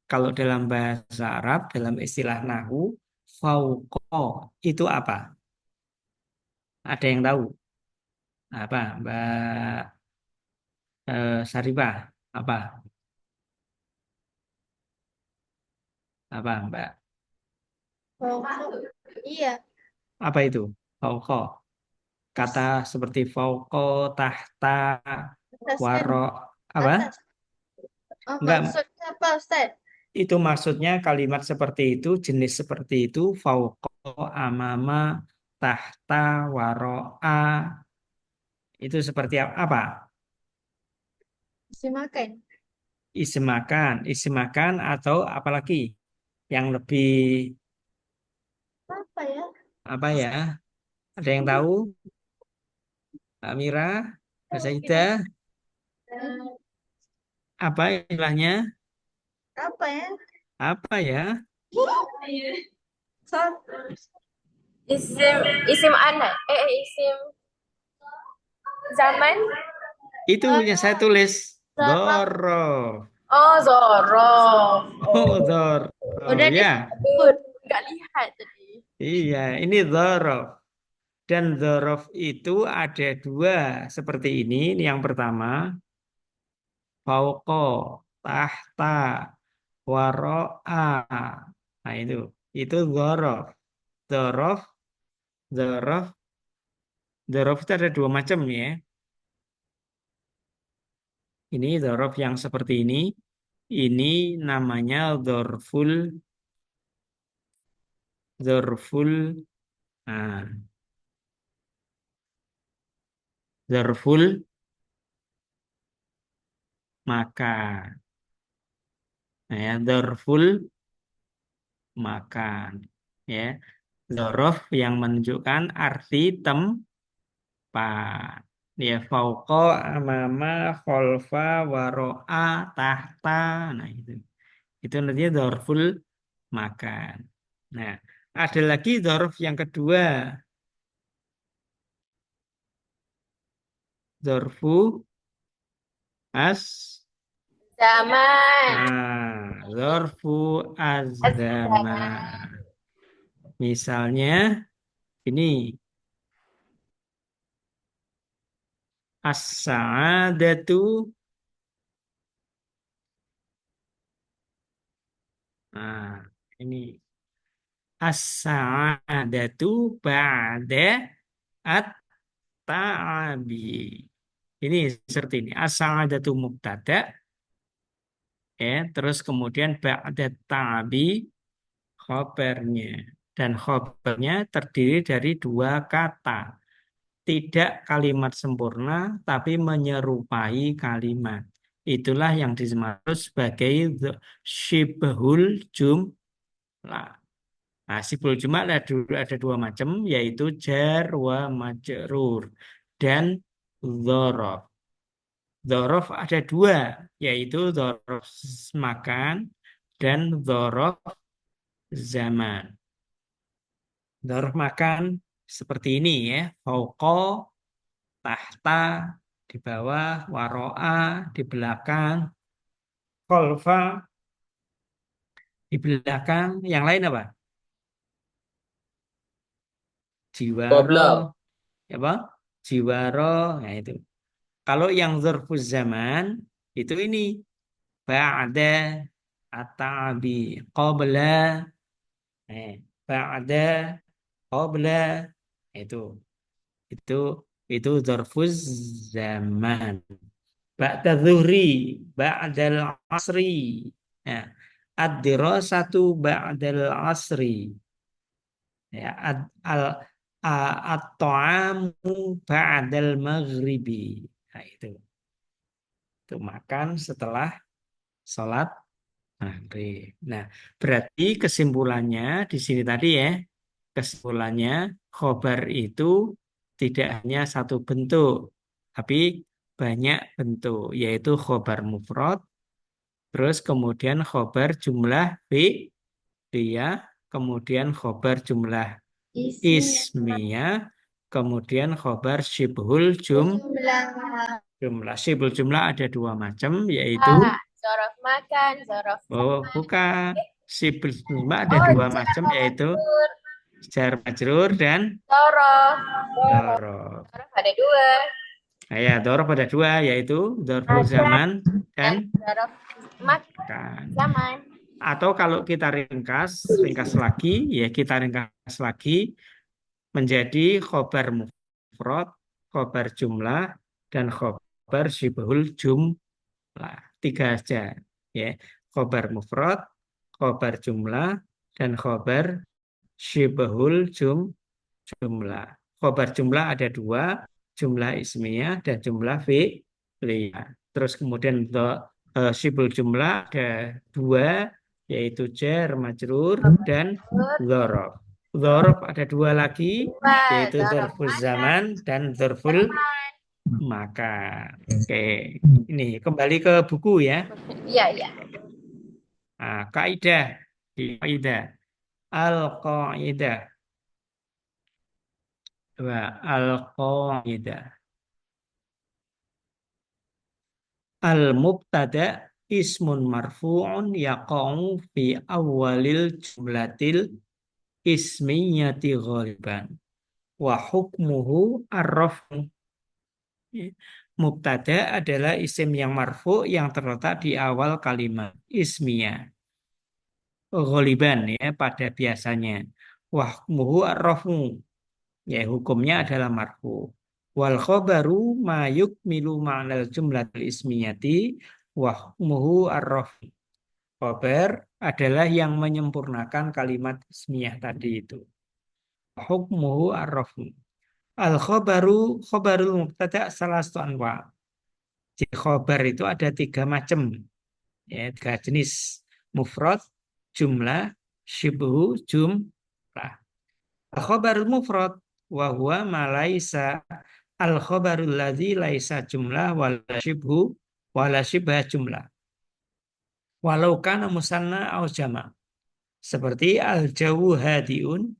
Speaker 1: Kalau dalam bahasa Arab, dalam istilah nahu, fauqa itu apa? Ada yang tahu? Apa, Mbak Sarifah? Apa? Apa, Mbak?
Speaker 5: Oh, iya.
Speaker 1: Apa itu? Fauqa. Kata seperti fauqa, tahta,
Speaker 5: Atas kan?
Speaker 1: waro. Apa?
Speaker 5: Atas. Oh,
Speaker 1: Enggak,
Speaker 5: maksudnya apa, Ustaz?
Speaker 1: itu maksudnya kalimat seperti itu, jenis seperti itu, fauqa, amama, tahta, waro'a. Itu seperti apa?
Speaker 5: Isi makan.
Speaker 1: Isi makan atau apalagi yang lebih
Speaker 5: Apa ya?
Speaker 1: apa ya? Ada yang tahu? Mbak Mira, Mbak Saidah, apa istilahnya?
Speaker 5: Apa ya?
Speaker 1: Apa ya?
Speaker 5: So,
Speaker 3: Isim anak. Isim zaman.
Speaker 1: Itu yang saya tulis. Dorof.
Speaker 3: Oh, Zorof.
Speaker 1: Oh, dorof.
Speaker 5: udah
Speaker 1: Ya,
Speaker 5: disebut.
Speaker 3: Nggak lihat tadi.
Speaker 1: iya. Ini dorof. Dan dorof itu ada dua seperti ini. Ini yang pertama. Fauqo, tahta, waro'a. Nah itu dorof. Dorof, dorof, dorof itu ada dua macam ya. Ini dorof yang seperti ini. Ini namanya dorful, nah, dorful makan. Nah, ya, dorful makan. Ya, dorof yang menunjukkan arti tempat. Ya, fauqa, amama, kholfa, waro'a, tahta. Nah, itu nantinya dorful makan. Nah, ada lagi dzaraf yang kedua. Dzarfu as
Speaker 3: Zaman.
Speaker 1: dzarfu az-zaman. Misalnya ini as-sa'adatu. Nah, ini as-sa'adatu ba'da at-ta'abi. Ini seperti ini. As-sa'adatu mubtada. Ya, terus kemudian ba'da ta'abi khobarnya. Dan khobarnya terdiri dari dua kata. Tidak kalimat sempurna, tapi menyerupai kalimat. Itulah yang dimaksud sebagai syibhul jumlah. Nah, syibhul jumlah ada dua macam, yaitu jar wa majrur dan dzaraf. Dzaraf ada dua, yaitu dzaraf makan dan dzaraf zaman. Dzaraf makan seperti ini ya, fauqa, tahta, di bawah, waro'a, di belakang, khalfa, di belakang. Yang lain apa? Jiwaro,
Speaker 6: Qabla.
Speaker 1: apa? Jiwaro, nah itu. Kalau yang zarfuz zaman itu ini ba'da, atabi, qabla, ba'da, qabla, itu itu itu zarfuz zaman. Ba'da zuhri, ba'dal asri. Ya. Ad-dirasatu ba'dal asri. Ya, at-ta'amu ba'dal maghribi. Nah, itu. Itu makan setelah sholat maghrib. Nah, berarti kesimpulannya di sini tadi ya, kesimpulannya khobar itu tidak hanya satu bentuk, tapi banyak bentuk, yaitu khobar mufrad, terus kemudian khobar jumlah fi'liyah, kemudian khobar jumlah ismiyah, kemudian khobar syibhul
Speaker 2: Jumlah.
Speaker 1: jumlah. Syibhul jumlah ada dua macam, yaitu
Speaker 5: Zorof makan, zorof
Speaker 1: bukan. Syibhul jumlah ada
Speaker 5: Oh,
Speaker 1: dua
Speaker 5: jar
Speaker 1: macam, yaitu
Speaker 5: majrur.
Speaker 1: jar majrur dan
Speaker 5: Zorof.
Speaker 1: dzaraf.
Speaker 5: Zorof ada dua.
Speaker 1: Nah, ya, dzaraf ada dua, yaitu dzarful zaman dan
Speaker 5: Zorof makan
Speaker 1: makan.
Speaker 5: zaman.
Speaker 1: Atau kalau kita ringkas lagi, ya kita ringkas lagi menjadi khobar mufrad, khobar jumlah, dan khobar syibhul jumlah. Tiga aja, ya. Khobar mufrad, khobar jumlah, dan khobar syibhul jumlah. Khobar jumlah ada dua, jumlah ismiyah dan jumlah fi'liyah. Terus kemudian syibhul jumlah ada dua, yaitu jar majrur dan dzaraf. Dzaraf ada dua lagi, yaitu dzarful zaman dan dzarful makan. Oke, ini kembali ke buku ya.
Speaker 5: Iya, iya.
Speaker 1: Nah, kaidah di kaidah al-qaidah. Dua, al-qaidah. Al-mubtada ismun marfu'un yaqa'u fi awalil jumlatil ismiyati ghaliban wa hukmuhu ar-raf'u. Mubtada adalah isim yang marfu yang terletak di awal kalimat ismiyah. Ghaliban ya pada biasanya. Wa hukmuhu ar-raf'u. Ya hukumnya adalah marfu. Wal khabaru ma yukmilu ma'nal jumlatil ismiyati wa hukmuhu ar-raf'u. Khabar adalah yang menyempurnakan kalimat ismiyah tadi itu. Hukmuhu ar-raf'u. Al-khabaru khabarul mubtada salatu anwa. Jadi khabar itu ada tiga macam. Ya, tiga jenis. Mufrad, jumlah, syibhu, jumlah. Al-khabarul mufrad wa huwa ma laisa al-khabarul ladzi laisa jumlah wala syibhu wala syibha jumlah. Walau kana musanna au jama'. Seperti al-jawu hadiun,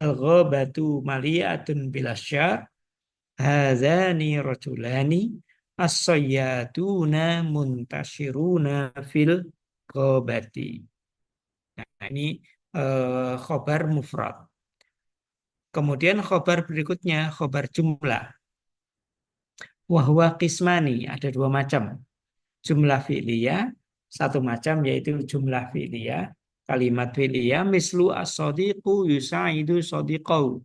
Speaker 1: al-ghabatu mali'atun bilasya, hadzani rajulani, as-sayyatuna muntashiruna fil ghabati. Nah, ini khobar mufrad. Kemudian khobar berikutnya, khobar jumlah. Wahwa qismani, ada dua macam. Jumlah fi'liyah, satu macam yaitu jumlah fi'liyah. Kalimat fi'liyah, mislu as-sadiqu yusa'idu sadiqau.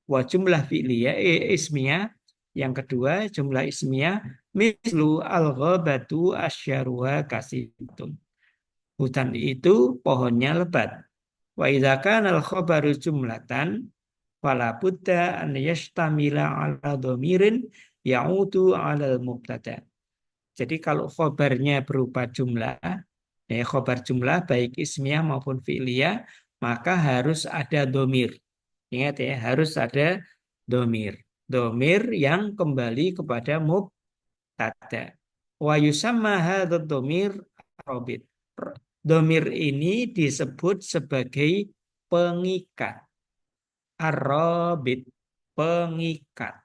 Speaker 1: Wa jumlah fi'liyah, ismiyah. Yang kedua, jumlah ismiyah, mislu al-ghabatu asyaruha kasitun. Hutan itu pohonnya lebat. Wa idza kana al-khabaru jumlatan fala budda an yashtamila ala dhamirin ya'udu 'ala al-mubtada. Jadi kalau khobarnya berupa jumlah, ya khobar jumlah baik ismiyah maupun fi'liyah, maka harus ada domir. Ingat ya, harus ada domir. Domir yang kembali kepada mubtada. Wa yusamma hadzal domir robit. Domir ini disebut sebagai pengikat. Ar-robit, pengikat.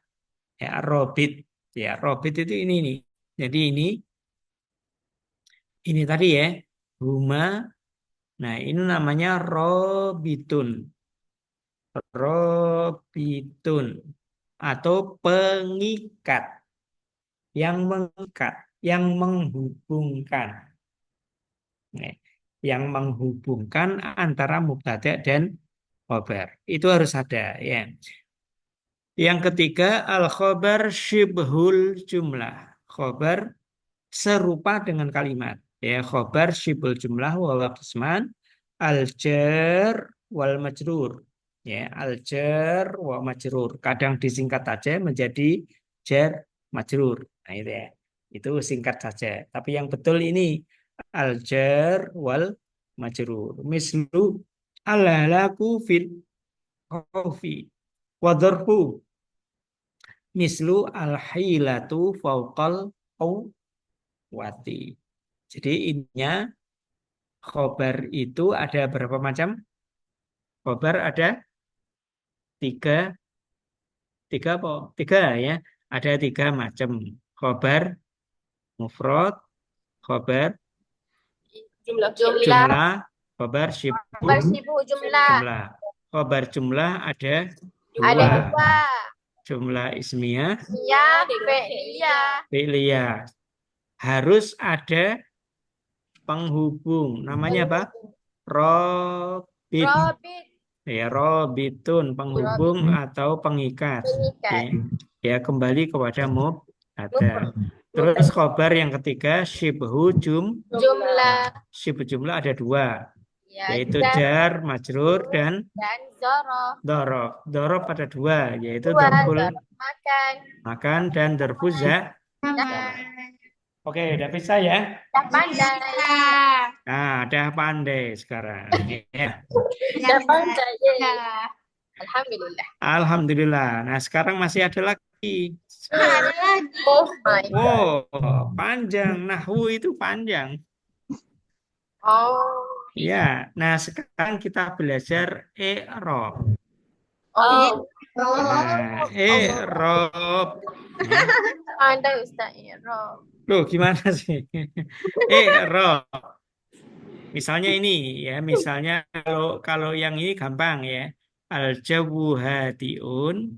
Speaker 1: Ya, robit. Ya, robit itu ini nih. Jadi ini tadi ya, huma. Nah, ini namanya robitun. Robitun atau pengikat, yang mengikat, yang menghubungkan. Nah, yang menghubungkan antara mubtada dan khobar. Itu harus ada ya. Yang ketiga, al-khobar syibhul jumlah. Khobar serupa dengan kalimat. Ya, khobar syibhul jumlah wa qisman al-jar wal majrur. Ya, al-jar wa majrur. Kadang disingkat saja menjadi jar majrur. Nah, itu ya. Itu singkat saja. Tapi yang betul ini al-jar wal majrur. Mislu al-halaku fil khawfi wa dharfu. Mislu al-hilatu fauqal wati. Jadi intinya khobar itu ada berapa macam? Khobar ada tiga apa? Tiga ya. Ada tiga macam. Khobar mufrad, khobar
Speaker 3: Jumlah.
Speaker 1: jumlah, khobar syibhu
Speaker 5: Bersibuh jumlah.
Speaker 1: jumlah. Khobar jumlah ada
Speaker 5: Ada
Speaker 1: dua.
Speaker 5: dua.
Speaker 1: Jumlah ismiyah,
Speaker 5: Ya, fi'liyah.
Speaker 1: fi'liyah. Harus ada penghubung. Namanya apa? Robit.
Speaker 5: Robit.
Speaker 1: Ya, robitun, penghubung atau pengikat.
Speaker 5: Pengikat.
Speaker 1: Ya, kembali kepada mubtada. Terus khobar yang ketiga syibhu
Speaker 5: Jumlah.
Speaker 1: syibhu jumlah ada dua,
Speaker 5: Ya,
Speaker 1: yaitu
Speaker 5: dan
Speaker 1: jar, majrur, dan
Speaker 5: zorof.
Speaker 1: dorof. Dorof ada dua, yaitu
Speaker 5: Dua,
Speaker 1: dorful
Speaker 5: zorof makan.
Speaker 1: makan dan dorfuza. Oke, udah bisa ya?
Speaker 5: Dah pandai.
Speaker 1: Nah, udah pandai sekarang. Ya.
Speaker 5: Dah pandai. Ya. Alhamdulillah.
Speaker 1: Alhamdulillah. Nah, sekarang masih ada lagi.
Speaker 5: Oh my God.
Speaker 1: Wow, panjang. Nahwu itu panjang.
Speaker 5: Oh.
Speaker 1: Ya, nah sekarang kita belajar i'rab.
Speaker 5: Oh.
Speaker 1: Nah, i'rab. Ya.
Speaker 5: Pandai Ustaz Iro.
Speaker 1: Loh, gimana sih? I'rab. Misalnya ini ya, misalnya kalau yang ini gampang ya. Al-jawu hadiun,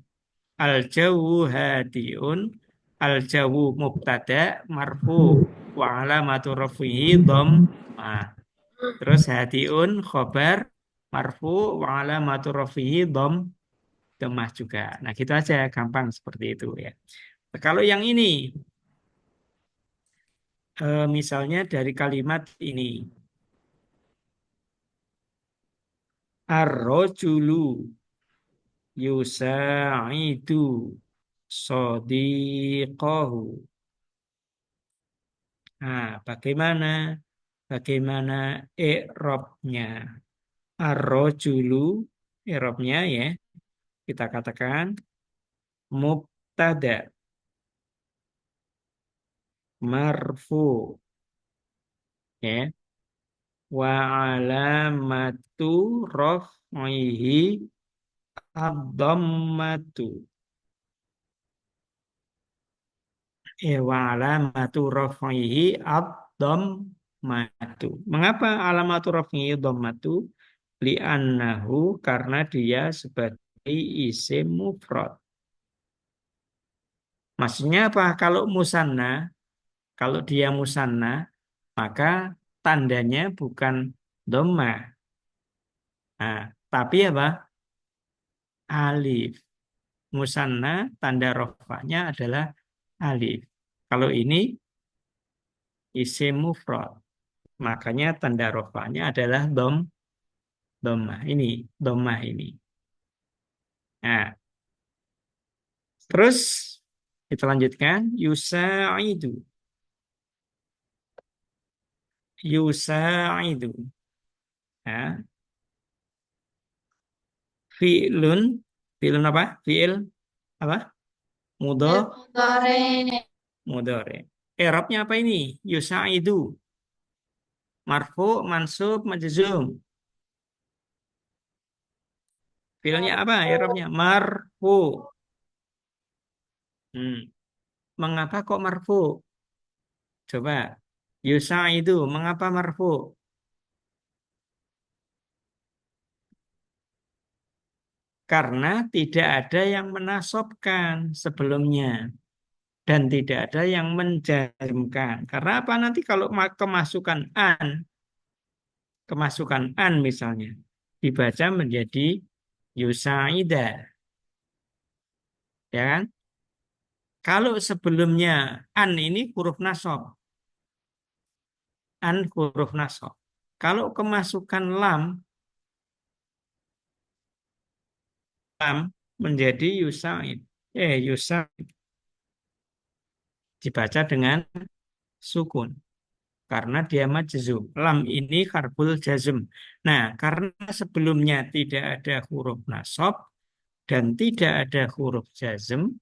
Speaker 1: al-jawu hadiun, al-jawu mubtada marfu wa alamatu rafihi dhammah. Terus hadiun khobar marfu wa alamatu rafihi dhammah juga. Nah, gitu aja gampang seperti itu ya. Kalau yang ini misalnya dari kalimat ini ar-rajulu yusa'idu sadiqahu. Nah, bagaimana i'rabnya? Ar-rajulu i'rabnya ya. Kita katakan mubtada marfu ya. Wa alamatu raf'ihi ad-dhammatu. Wa alamatu raf'ihi ad-dhammatu. Mengapa alamatu raf'ihi ad-dhammatu? Li'annahu, karena dia sebagai isim mufrad. Maksudnya apa? Kalau musanna, kalau dia musanna, maka tandanya bukan dhammah. Nah, tapi apa? Alif. Musanna tanda rafa'nya adalah alif. Kalau ini isim mufrad, makanya tanda rafa'nya adalah Dhammah. Ini dhammah ini. Nah, terus kita lanjutkan yusa'idu. Yusa'idu. Nah, fi'lun. Fi'lun apa? Fi'il apa?
Speaker 2: Mudhari.
Speaker 1: Mudhari. I'rabnya apa ini? Yusa'idu. Marfu, mansub, majzum. Fi'ilnya apa? I'rabnya marfu. Hmm. Mengapa kok marfu? Coba. Yusa'idu. Mengapa marfu? Karena tidak ada yang menasobkan sebelumnya. Dan tidak ada yang menjazmkan. Karena apa nanti kalau kemasukan an misalnya, dibaca menjadi yusaida. Ya kan? Kalau sebelumnya an ini huruf nasab. An huruf nasab. Kalau kemasukan lam menjadi yusaid. Yusaid. Dibaca dengan sukun. Karena dia majzum. Lam ini harbul jazm. Nah, karena sebelumnya tidak ada huruf nasab dan tidak ada huruf jazm,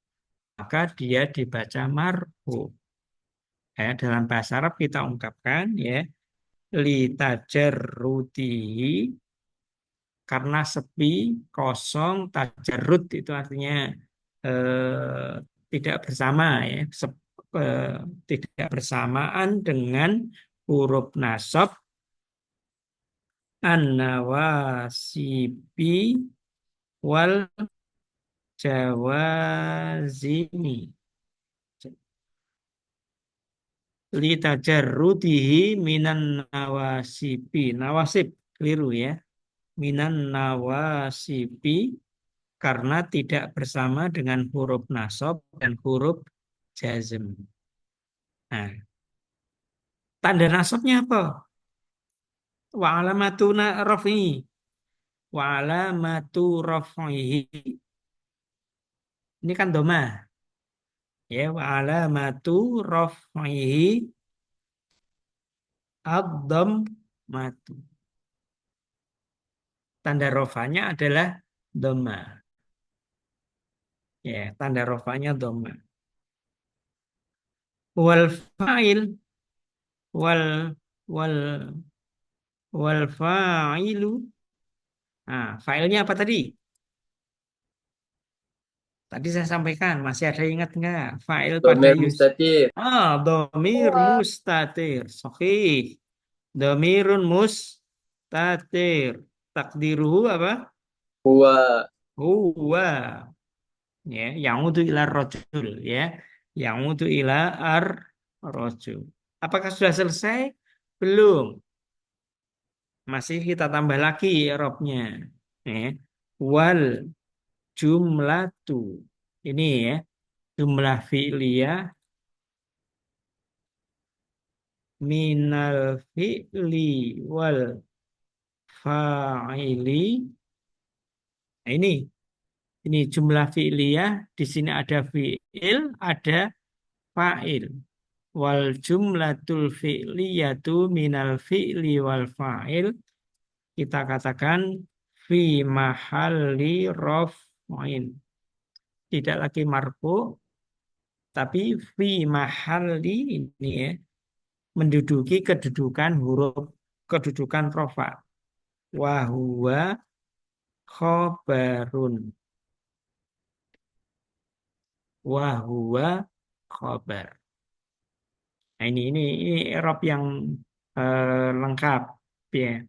Speaker 1: maka dia dibaca marfu. Dalam bahasa Arab kita ungkapkan ya li tajarrutihi, karena sepi, kosong, tajarrud itu artinya eh, tidak bersama ya, tidak bersamaan dengan huruf nasab an-nawasibi wal jawazimi. Li tajarrudihi minan nawasibi. Nawasib, keliru ya. Minan nawasibi, karena tidak bersama dengan huruf nasab dan huruf jazm. Nah, tanda nasabnya apa? Wa alamatu raf'i. Wa alamatu raf'ihi. Ini kan doma. Ya, wa alamatu raf'ihi ad-dhammatu. Tanda rofanya adalah doma. Ya, tanda rofanya doma. Wal fa'il wal wal wal fa'ilu. Nah, fa'ilnya apa tadi? Tadi saya sampaikan, masih ada ingat nggak? Fa'il pada
Speaker 6: Domir mustatir.
Speaker 1: domir mustatir. Sahih. Domirun mustatir. Takdiruhu apa?
Speaker 6: Huwa.
Speaker 1: Huwa. Ya, yang untuk ila rojul ya. Yang untuk ila ar rojul. Apakah sudah selesai? Belum. Masih kita tambah lagi i'rabnya. Ya. Wal jumlatu. Ini ya. Jumlah fi'liyah minal fi'li wal fa'ili. Nah, ini jumlah fi'liyah, di sini ada fi'il, ada fa'il. Wal jumlatul fi'liyatu minal fi'li wal fa'il, kita katakan fi mahalli raf'in. Tidak lagi marfu, tapi fi mahalli ini ya, menduduki kedudukan rofa. Wahuwa khobarun. Wahuwa khobar. Nah, ini i'rab yang lengkap ya.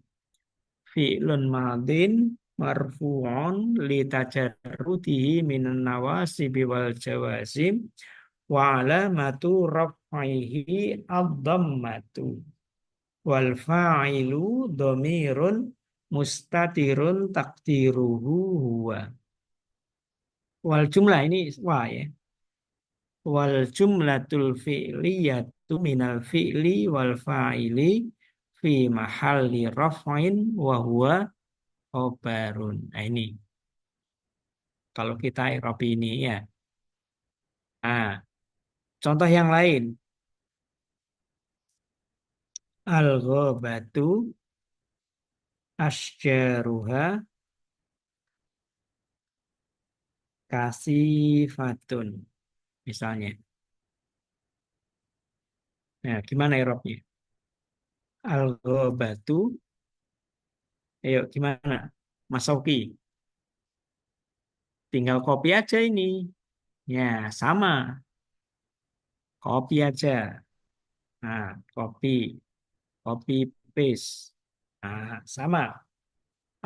Speaker 1: Fi'lun madin marfu'un li tajarrudihi minan nawasibi wal jawazim wa alamatu raf'ihi ad-dhammatu wal fa'ilu dhamirun mustatirun takdiruhu huwa. Wal jumlah ini wah ya. Wal jumlatul fi'liyatu minal fi'li wal fa'ili fi mahalli raf'in wa huwa khobarun. Nah ini kalau kita i'rab ini ya. Nah, contoh yang lain. Al-ghabatu asjaruha kasifatun. Misalnya. Nah, gimana i'rabnya? Al-ghabatu. Ayo, gimana? Mas Oki. Tinggal copy aja ini. Ya, sama. Copy aja. Nah, copy. Copy paste. Nah, sama.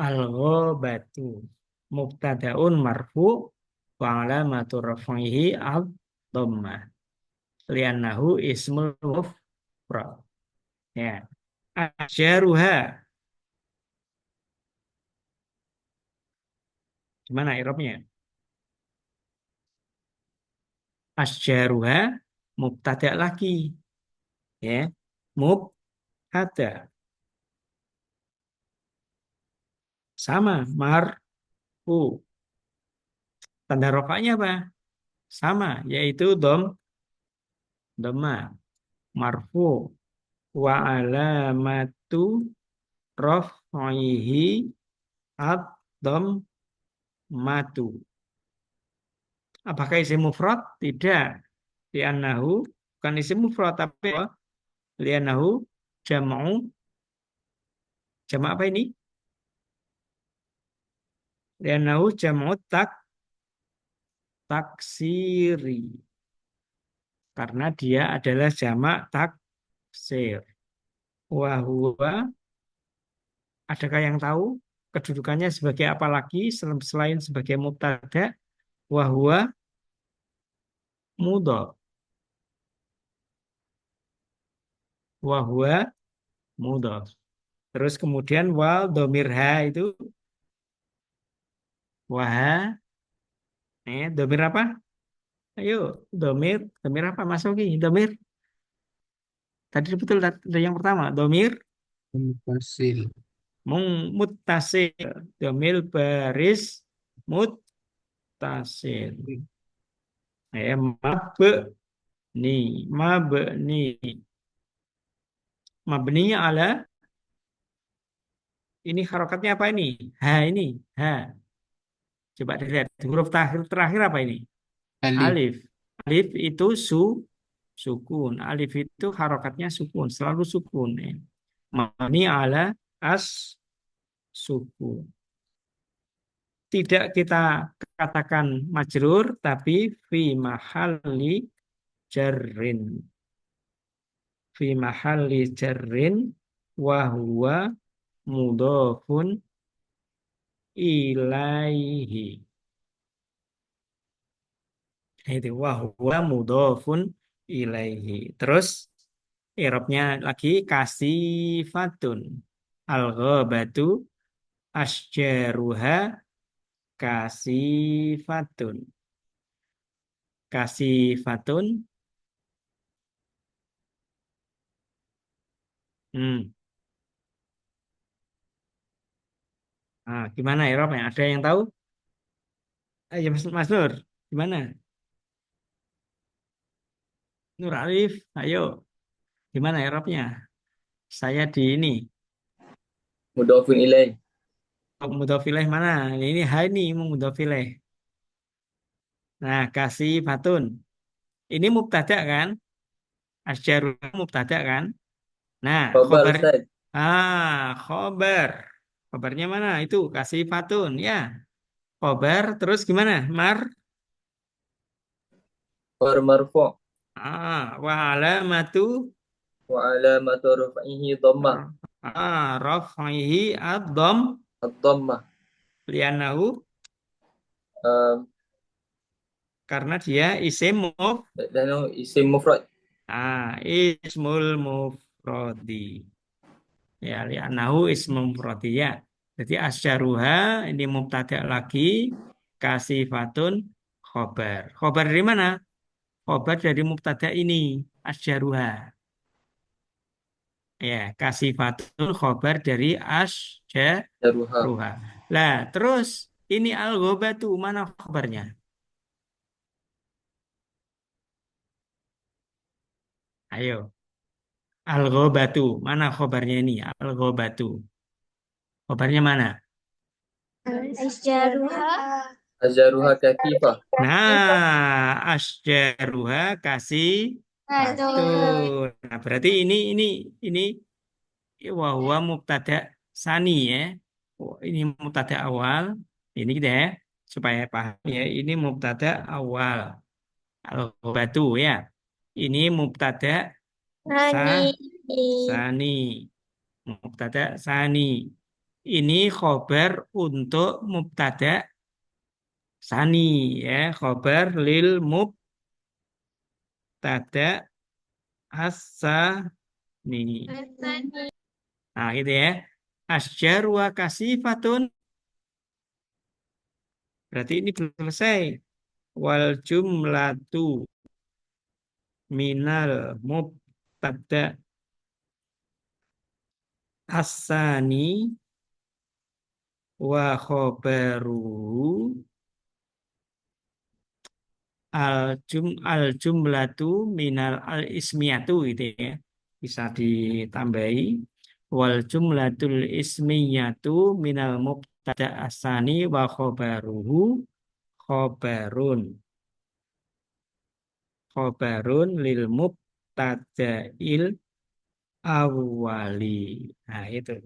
Speaker 1: Al-ghabatu. Mubtadaun marfu wa alamatu raf'ihi ad-dhammah. Li'annahu ismul mufrad. Ya. Asjaruha. Gimana i'rabnya? Asjaruha mubtada lagi. Ya. Mubtada. Sama. Marfu. Tanda rofaknya apa? Sama. Yaitu dhamma. Marfu. Wa alamatu raf'ihi ad-dhammatu. Apakah isim mufrad? Tidak. Li'annahu bukan isim mufrad tapi apa? Li'annahu jam'u apa ini? Li'annahu jam'u taksiri. Karena dia adalah jamak taksir. Wa huwa, adakah yang tahu kedudukannya sebagai apa lagi selain sebagai mubtada? Wa huwa mudhaf. Wa huwa mudhaf. Terus kemudian wal domirha itu waha, domir apa? Ayo, domir apa Mas Oki? Domir. Tadi betul dari yang pertama, domir
Speaker 4: Mufasil.
Speaker 1: muttasil. Domir baris muttasil. Mabni. Mabninya ala ini harokatnya apa ini? Ha ini, ha. Coba dilihat huruf terakhir apa ini?
Speaker 4: Alif.
Speaker 1: Alif. Alif itu sukun. Alif itu harokatnya sukun, selalu sukun. Mabni ala as sukun. Tidak kita katakan majrur, tapi fi mahalli jarrin. Fi mahalli jarrin wa huwa mudhafun ilaihi. Itu wa huwa mudhafun ilaihi. Terus i'rabnya lagi kasifatun. Al-ghabatu asjaruha kasifatun. Kasifatun. Nah, gimana i'rabnya? Ada yang tahu? Ayo Mas Nur, gimana? Nur Arif, ayo. Gimana i'rabnya? Saya di ini.
Speaker 6: Mudhafun ilaih.
Speaker 1: Mudhof ilaih mana? Ini hai nih mudhof ilaih. Nah, kasih fatun. Ini mubtada kan? Asjaru mubtada kan? Nah,
Speaker 6: Khabar
Speaker 1: khobar.
Speaker 6: Ustaz.
Speaker 1: Khobar. Khobarnya mana? Itu kasih fatun ya. Khobar terus gimana?
Speaker 6: Khabar marfu'
Speaker 1: Wa alamatu
Speaker 6: wa alamatu raf'ihi dhammah.
Speaker 1: raf'ihi ad-dham
Speaker 6: Ad-dhammah.
Speaker 1: li'annahu
Speaker 6: Um,
Speaker 1: karena dia isim
Speaker 6: dan isim mufrad.
Speaker 1: ismul mufradi. Ya, li'annahu ismul mufradi ya. Jadi asyaruha ini mubtada lagi kasifatun khobar. Khobar dari mana? Khobar dari mubtada ini asyaruha. Ya, kasifatun khobar dari
Speaker 6: Jaruha.
Speaker 1: asjaruha. Lah, terus ini al-ghobatu mana khobarnya? Ayo, al-ghobatu mana khobarnya ini? Al-ghobatu. Khobarnya mana?
Speaker 5: Asjaruha.
Speaker 6: Ajaruha kafifah.
Speaker 1: Nah, asjaruha kasih fatun. Nah, berarti ini wahwa mubtada sani ya. Oh, ini mubtada awal. Ini kita ya supaya paham ya. Ini mubtada awal. Al-ghobatu ya. Ini mubtada sa
Speaker 5: Nani.
Speaker 1: sani. Mubtada sani. Ini khobar untuk mubtada sani ya. Khobar lil mubtada as-sani. Nah, gitu ya. Asjar wa kasifatun. Berarti ini belum selesai. Wal jumlatu minal mubtada asani wa khobaruhu al jumlatu minal al ismiyatu gitu ya. Bisa ditambahi wal jumlatul ismiyatu minal mubtada asani wa khobaruhu khobarun. Khobarun lil mubtada'il awwali. Nah, itu.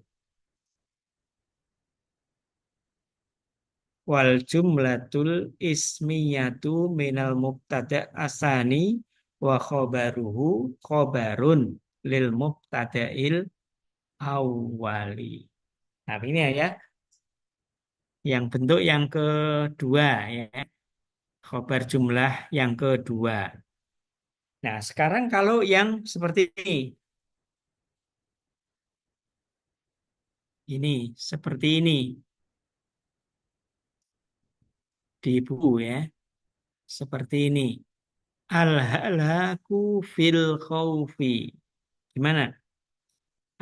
Speaker 1: Wal jumlatul ismiyatu minal mubtada asani wa khobaruhu khobarun lil mubtada'il awwali. Nah, ini ya. Yang bentuk yang kedua ya. Khobar jumlah yang kedua. Nah, sekarang kalau yang seperti ini. Ini, seperti ini. Di buku ya. Seperti ini. Al-halaku fil khawfi. Gimana?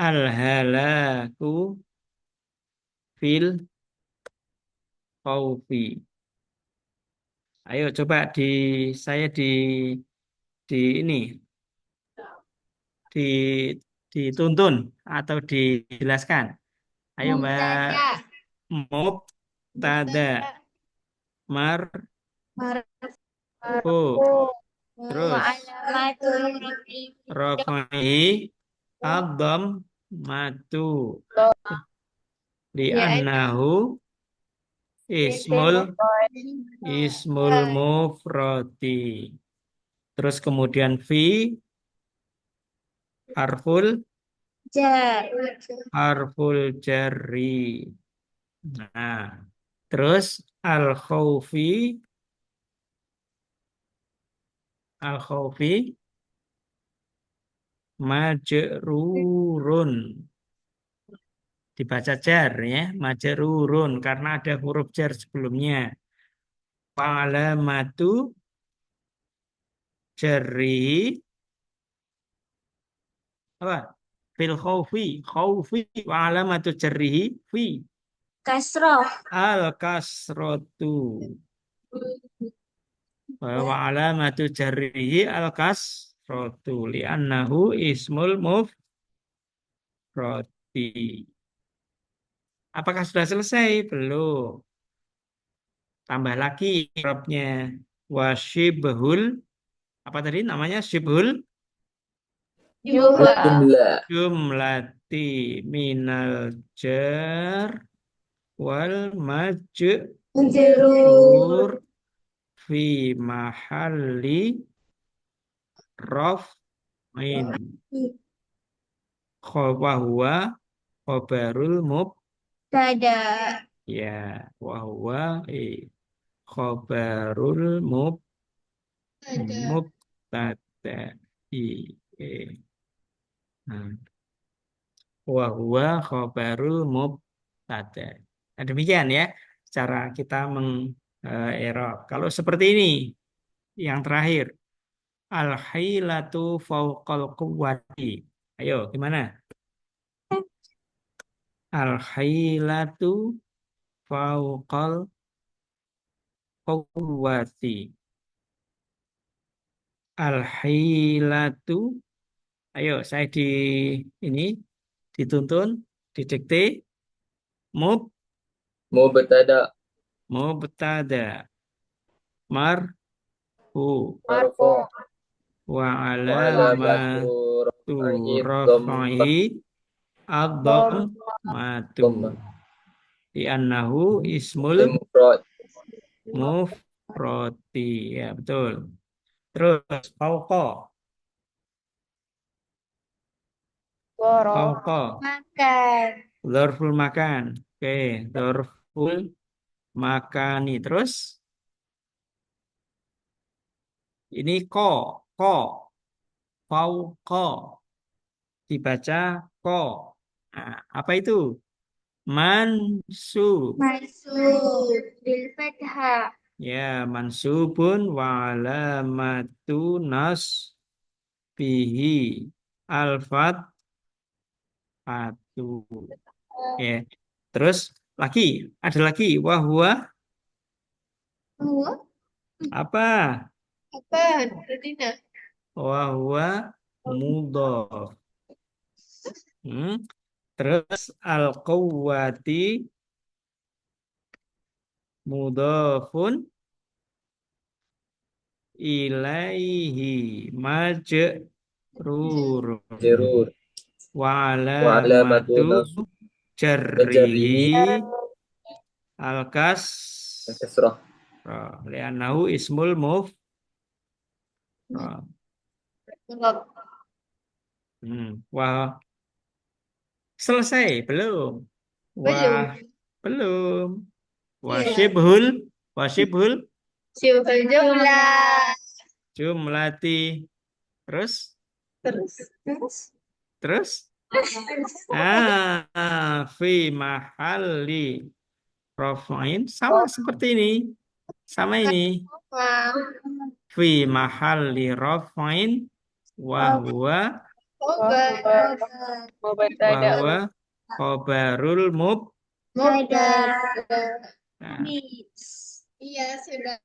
Speaker 1: Al-halaku fil khawfi. Ayo coba saya di ini di dituntun atau dijelaskan. Ayo Mbak. Mubtada marfu. Terus rafai adam matu li'annahu ismul mufradi. Terus kemudian fi harful jarri. Nah, terus al khawfi majrurun. Dibaca jar ya, majrurun karena ada huruf jar sebelumnya. Alamatu jarri apa? Fil khawfi wa alamatu jarrihi fi
Speaker 5: Kasroh.
Speaker 1: al kasrotu wa alamatu jarrihi al kasrotu li'annahu ismul mufradi. Apakah sudah selesai? Belum. Tambah lagi irobnya wasyibhul apa tadi namanya syibhul
Speaker 6: Jumlah.
Speaker 1: jumlati minal jar wal majrur fi mahalli raf'in huwa khobarul
Speaker 5: Tada.
Speaker 1: ya wa huwa khobarul mubtada'i nah, wa huwa khobarul mubtada. Nah, demikian ya cara kita i'rab. Kalau seperti ini yang terakhir al-hailatu fauqal quwwati. Ayo gimana? Al-hilatu fauqal quwwati. Al-hilatu. Ayo, saya ini dituntun, didikte. Mub,
Speaker 6: Mubtada
Speaker 1: mubtada, marfu,
Speaker 6: marfu
Speaker 1: wa
Speaker 6: wa
Speaker 1: alamatu
Speaker 6: alamatu raf'ihi
Speaker 1: raf'ihi ad-dhammatu.
Speaker 6: dhammah
Speaker 1: Li'annahu ismul
Speaker 6: mufrad
Speaker 1: mufrati. Ya, betul. Terus, fauqa. Fauqa.
Speaker 2: Makan.
Speaker 1: Dzarful makan. Oke, dzarful makani. Terus, ini ko. Fauqa. Dibaca ko. Nah, apa itu? Mansub.
Speaker 2: Mansub. Bil fathah.
Speaker 1: Ya, mansubun wa alamatu nasbihi alfat atu. Ya. Terus ada lagi wahwa
Speaker 2: Oh,
Speaker 1: apa?
Speaker 2: apa? Radina.
Speaker 1: Wahwa mudhaf. Terus al-quwwati mudhafun ilaihi majrur
Speaker 6: jerur
Speaker 1: wa
Speaker 6: wa alamatu
Speaker 1: alamatu jarrihi al-kas
Speaker 6: kasrah
Speaker 1: li'annahu ismul wah, selesai belum? Wah, belum. Wasyibhul
Speaker 2: Syibhul jumlah.
Speaker 1: jumlati. Terus
Speaker 2: Terus.
Speaker 1: fi mahalli raf'in sama seperti ini. Sama ini. Fi mahalli raf'in wa huwa
Speaker 3: Mubtada.
Speaker 1: khobarul
Speaker 2: Mudah.
Speaker 1: Nah,
Speaker 2: Iya, sudah.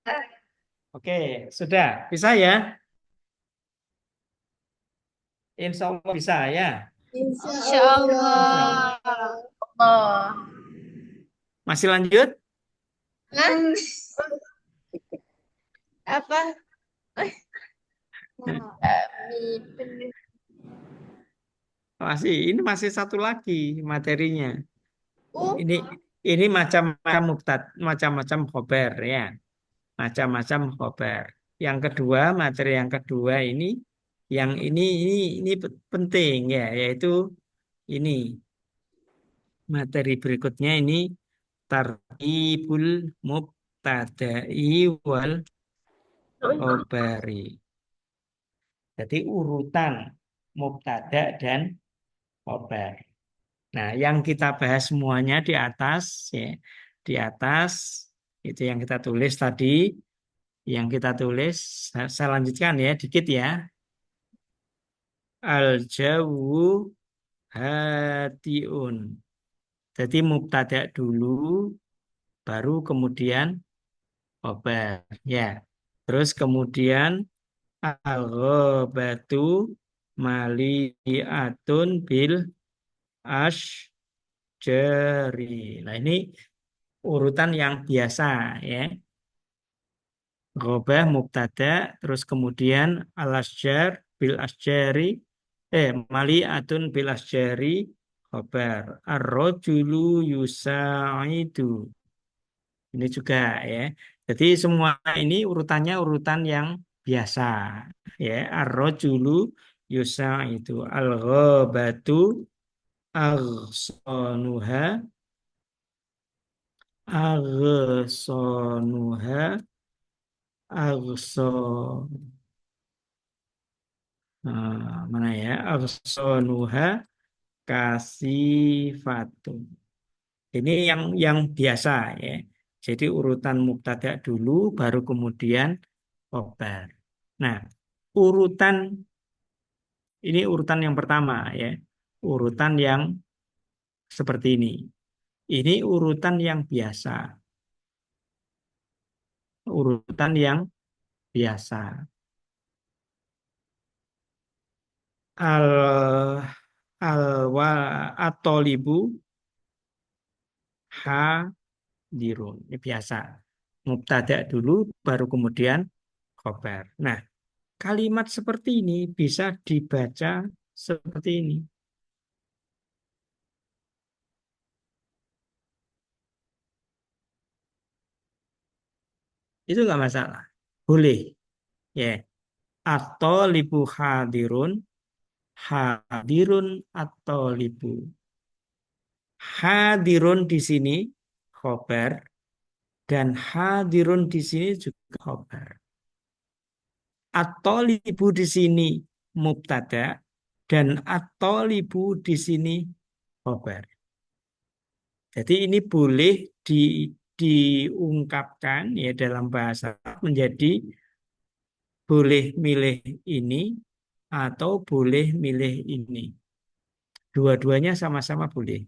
Speaker 1: oke, sudah. Bisa ya? Insya Allah bisa ya.
Speaker 2: Insya Allah.
Speaker 1: Masih lanjut?
Speaker 2: Apa?
Speaker 1: Ini masih satu lagi materinya. Ini macam-macam khobar ya. Macam-macam khobar. Materi yang kedua ini penting ya, yaitu ini. Materi berikutnya ini tartibul mubtada'i wal khabari. Jadi urutan mubtada dan khabar. Nah, yang kita bahas semuanya di atas ya. Di atas itu yang kita tulis tadi, saya lanjutkan ya dikit ya. Al-jawu hatiun. Jadi mubtada dulu baru kemudian khabar ya. Terus kemudian al-ghabatu mali'atun bil asyjari. Nah, ini urutan yang biasa ya. Ghabah mubtada, terus kemudian al-asyjar bil asyjari, mali'atun bil asyjari khabar. Ar-rajulu yusa'idu. Ini juga ya. Jadi semua ini urutannya urutan yang biasa ya. Ar-rajulu yusa'idu. Al-ghabatu aghsanuha aghsanuha aghsan mana ya, aghsanuha kasifatun. Ini yang biasa ya. Jadi urutan mubtada dulu baru kemudian khabar. Nah, urutan yang pertama ya. Urutan yang seperti ini. Ini urutan yang biasa. Urutan yang biasa. Al al wa atolibu hadirun. Ini biasa. Mubtada dulu baru kemudian khobar. Nah, kalimat seperti ini bisa dibaca seperti ini. Itu nggak masalah. Boleh. Ya. Atau libu hadirun. Hadirun atau libu. Hadirun di sini khobar. Dan hadirun di sini juga khobar. Atau libu di sini mubtada. Dan atau libu di sini khobar. Jadi ini boleh diungkapkan ya dalam bahasa menjadi boleh milih ini atau boleh milih ini. Dua-duanya sama-sama boleh.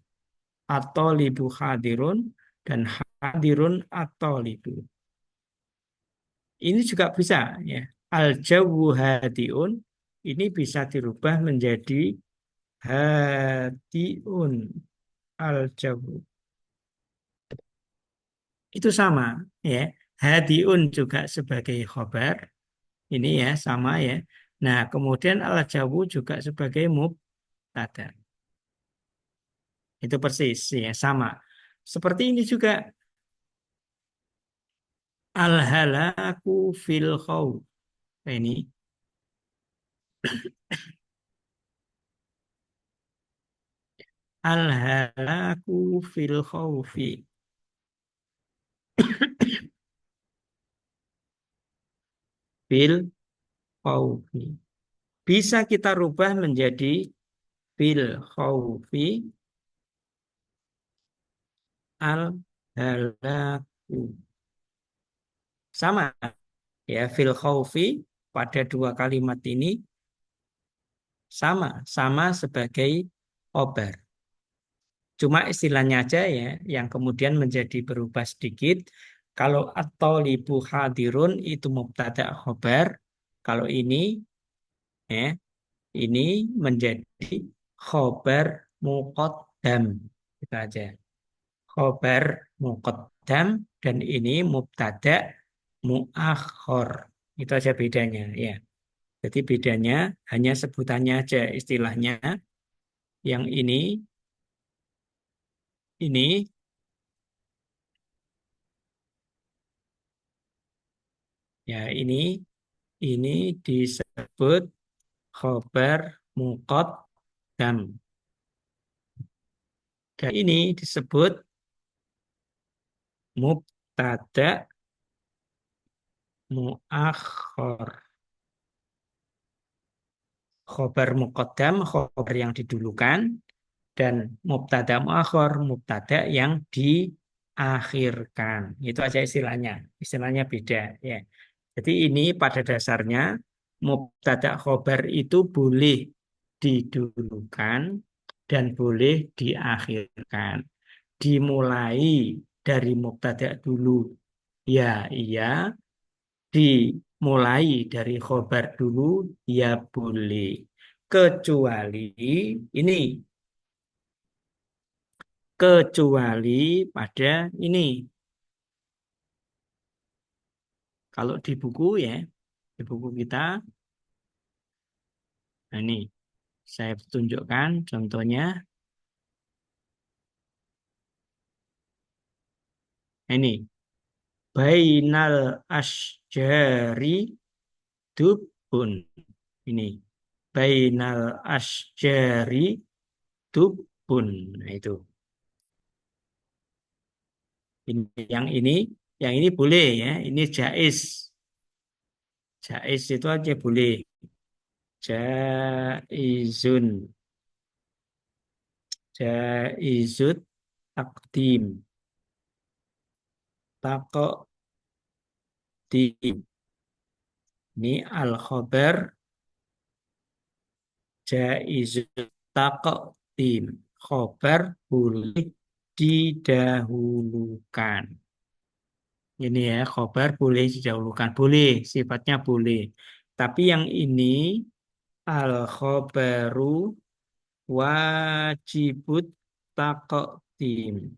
Speaker 1: Atau libu hadirun dan hadirun atau libu. Ini juga bisa ya. Al-jawu hadiun ini bisa dirubah menjadi hadiun. Al-jawu. Itu sama ya. Hadiun juga sebagai khobar. Ini ya sama ya. Nah, kemudian al-jawu juga sebagai mubtada. Itu persis ya sama. Seperti ini juga al-halaku fil khawf. Nah, ini al-halaku fil khawfi. Fil khawfi. Bisa kita rubah menjadi fil khawfi al-halaku. Sama ya, fil khawfi pada dua kalimat ini sama sebagai khobar. Cuma istilahnya aja ya yang kemudian menjadi berubah sedikit. Kalau at-thalibu hadirun itu mubtada khobar. Kalau ya ini menjadi khobar muqaddam. Itu aja. Khobar muqaddam dan ini mubtada muakhor. Itu aja bedanya ya. Jadi bedanya hanya sebutannya aja istilahnya. Yang ini ya ini disebut khobar muqaddam. Dan ini disebut mubtada muakhor. Khobar muqaddam, khobar yang didulukan, dan mubtada muakhor, mubtada yang diakhirkan. Itu aja istilahnya. Istilahnya beda ya. Jadi ini pada dasarnya mubtada khobar itu boleh didulukan dan boleh diakhirkan. Dimulai dari mubtada dulu. Ya, iya. Dimulai dari khobar dulu. Ya, boleh. Kecuali ini. Kecuali pada ini. Kalau di buku ya, di buku kita, nah ini saya tunjukkan contohnya. Ini bainal asjari dubun. Ini bainal asjari dubun. Nah itu. Yang ini boleh ya. Ini jaiz. Jaiz itu aja boleh. Jaizun. Jaizut takdim. Taqdim. Ini al-khobar jaizut taqdim. khobar boleh didahulukan. Ini ya, khobar boleh didahulukan. Boleh, sifatnya boleh. Tapi yang ini al-khobaru wajibut taqdim.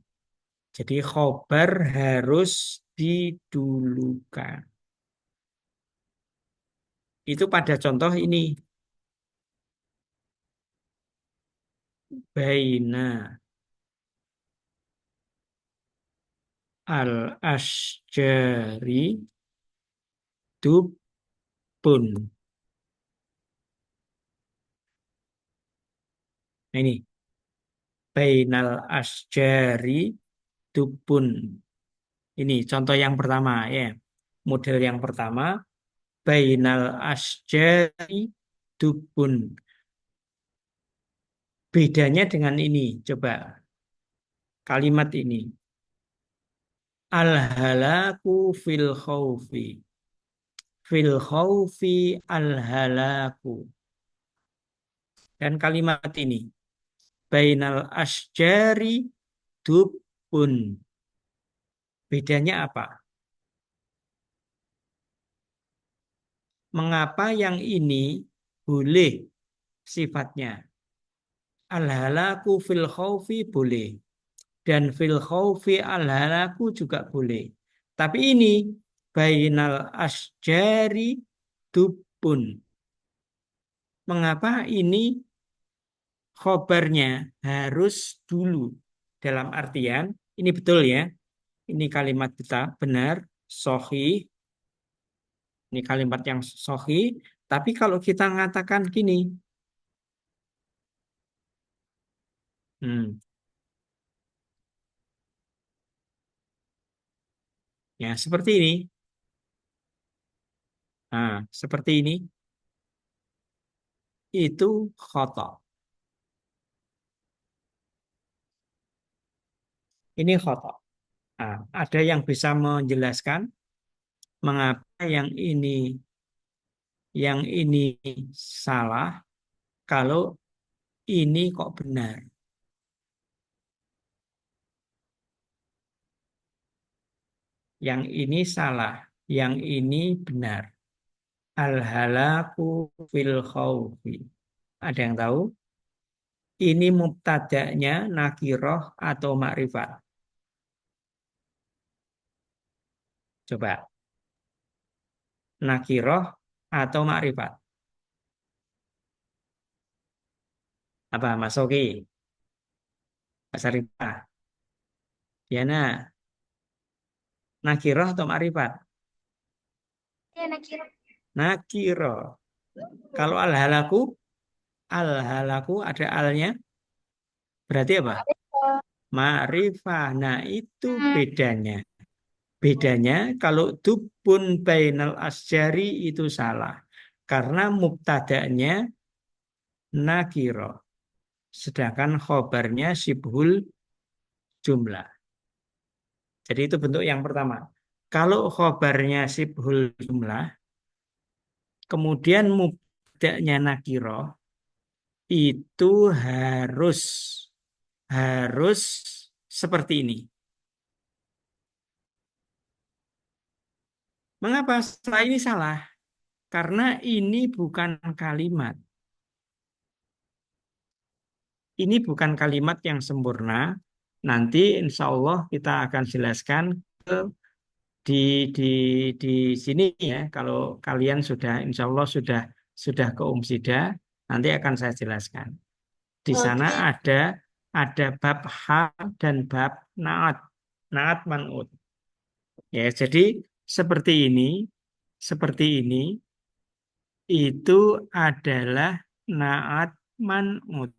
Speaker 1: Jadi khobar harus didulukan. Itu pada contoh ini. Baina al-asjari dubun. Nah, ini. Bainal asjari dubun. Ini contoh yang pertama ya. Model yang pertama. Bainal asjari dubun. Bedanya dengan ini. Coba kalimat ini. Al-halaku fil khawfi. Fil khawfi al-halaku. Dan kalimat ini. Bainal asjari dubun. Bedanya apa? Mengapa yang ini boleh sifatnya? Al-halaku fil khawfi boleh. Dan fil khawfi al-halaku juga boleh. Tapi ini bainal asjari dubun. Mengapa ini khobarnya harus dulu? Dalam artian, ini betul ya. Ini kalimat kita benar, sahih. Ini kalimat yang sahih. Tapi kalau kita mengatakan gini, ya seperti ini. Nah, seperti ini. Itu khata. Ini khata. Nah, ada yang bisa menjelaskan mengapa yang ini salah kalau ini kok benar. Yang ini salah, yang ini benar. Al-halaku fil khawfi. Ada yang tahu? Ini mubtada'nya nakiroh atau makrifat? Coba. Nakiroh atau makrifat? Apa Mas Oki? Mas Arifah? Diana? Nakiroh atau makrifat?
Speaker 2: Ya, nakira.
Speaker 1: Nakiroh. Kalau al-halaku ada alnya, berarti apa? Ma'rifah. Nah, itu bedanya. Bedanya kalau dubun bainal asjari itu salah. Karena mubtada'nya nakiro. Sedangkan khobarnya sibhul jumlah. Jadi itu bentuk yang pertama. Kalau khobarnya sibhul jumlah, kemudian mubtada'nya nakiro, itu harus seperti ini. Mengapa setelah ini salah? Karena ini bukan kalimat. Ini bukan kalimat yang sempurna. Nanti insya Allah kita akan jelaskan di sini ya. Kalau kalian sudah insya Allah sudah ke Umsida, nanti akan saya jelaskan. Di sana ada bab hal dan bab naat man'ut. Ya, jadi seperti ini itu adalah naat man'ut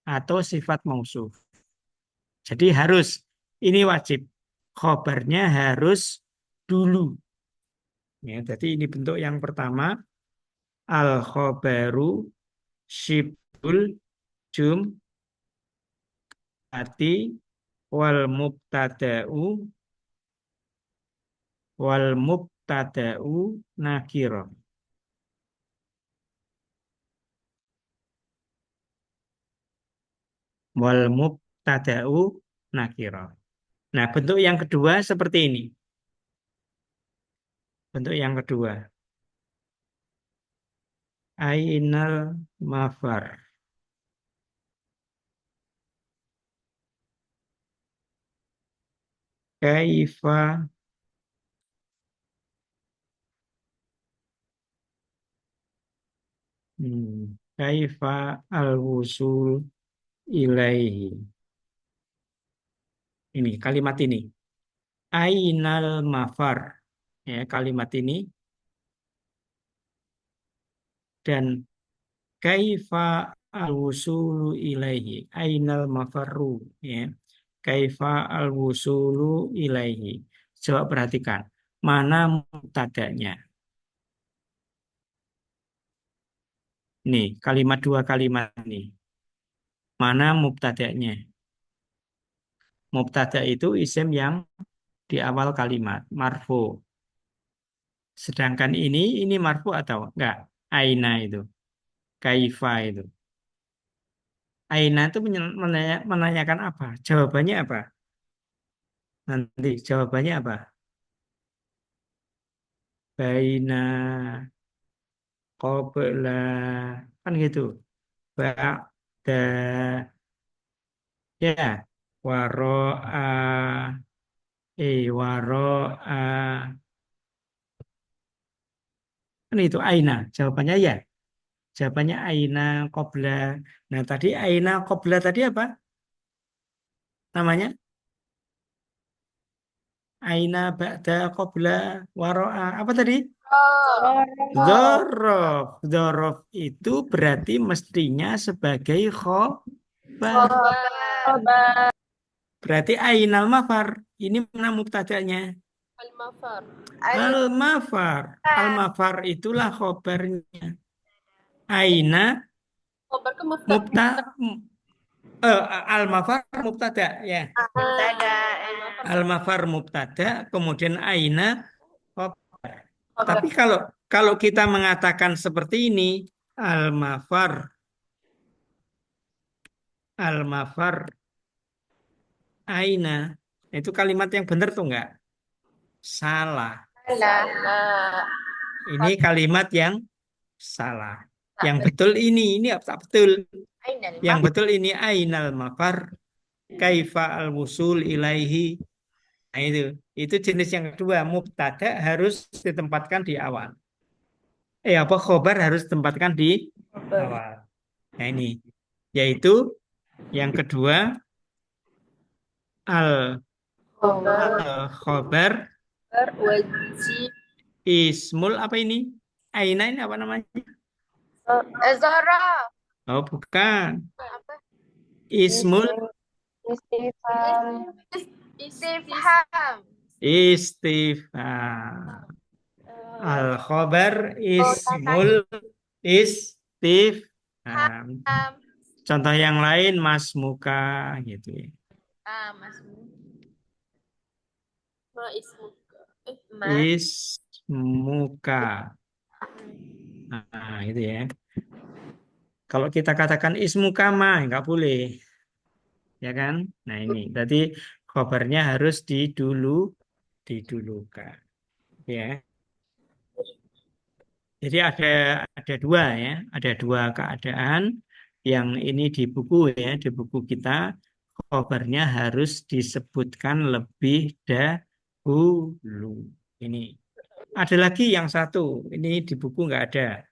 Speaker 1: atau sifat mausuf. Jadi ini wajib. Khobarnya harus dulu. Ya, jadi ini bentuk yang pertama. Al-khobaru syibul jum'ati wal mubtada'u nakiro. Wal mubtada'u nakirah. Nah, bentuk yang kedua seperti ini. Bentuk yang kedua. Ainal mafar. Kaifa kaifa al-wusul ilaihi. Ini kalimat ini. Ainal mafar. Ya, kalimat ini. Dan kaifa al-wusulu ilaihi. Ainal mafarru. Ya. Kaifa al-wusulu ilaihi. Coba perhatikan. Mana mubtada'nya? Nih, kalimat dua kalimat ini. Mana mubtada'nya? Mubtada' itu isim yang di awal kalimat. Marfu. Sedangkan ini marfu atau enggak? Aina itu. Kaifa itu. Aina itu menanyakan apa? Jawabannya apa? Nanti jawabannya apa? Baina qabla kan gitu. Ba'da ya waro'a waro'a kan itu aina. Jawabannya ya. Jawabannya aina qabla. Nah, tadi aina qabla tadi apa? Namanya? Aina ba'da qabla waro'a. Apa tadi? Dzaraf. Dzaraf itu berarti mestinya sebagai khobar. Berarti ainal mafar. Ini mana mubtada'nya?
Speaker 3: Al-mafar.
Speaker 1: Al-mafar. Al-mafar itulah khobarnya. Aina
Speaker 3: Khabar ke mubtada?
Speaker 1: mubta al-mafar mubtada ya. Al-mafar mubtada, kemudian aina khobar. Tapi kalau kita mengatakan seperti ini, al-mafar aina, itu kalimat yang benar tuh enggak? Salah. Ini kalimat yang salah. Yang betul ini tak betul. Yang betul ini ainal mafar kaifa al-wusul ilaihi. Nah, itu jenis yang kedua, mubtada harus ditempatkan di awal. Khobar harus ditempatkan di awal. Nah, ini yaitu yang kedua al-khobar
Speaker 3: Wajib.
Speaker 1: ismul apa ini? Aina ini apa namanya?
Speaker 2: Zara.
Speaker 1: Oh, bukan.
Speaker 2: Apa?
Speaker 1: Ismul
Speaker 2: Istifham.
Speaker 1: istifham. Al-khobar ismul istifham. Contoh yang lain mas muka gitu ya.
Speaker 2: Mas.
Speaker 3: Ma ismuka.
Speaker 1: Ismuka. Nah, itu ya. Kalau kita katakan ismuka mah nggak boleh. Ya kan? Nah, ini. Berarti khobarnya harus didulukan. Ya. Jadi ada dua ya, ada dua keadaan yang ini di buku ya, di buku kita khobarnya harus disebutkan lebih dahulu. Ini ada lagi yang satu, ini di buku nggak ada,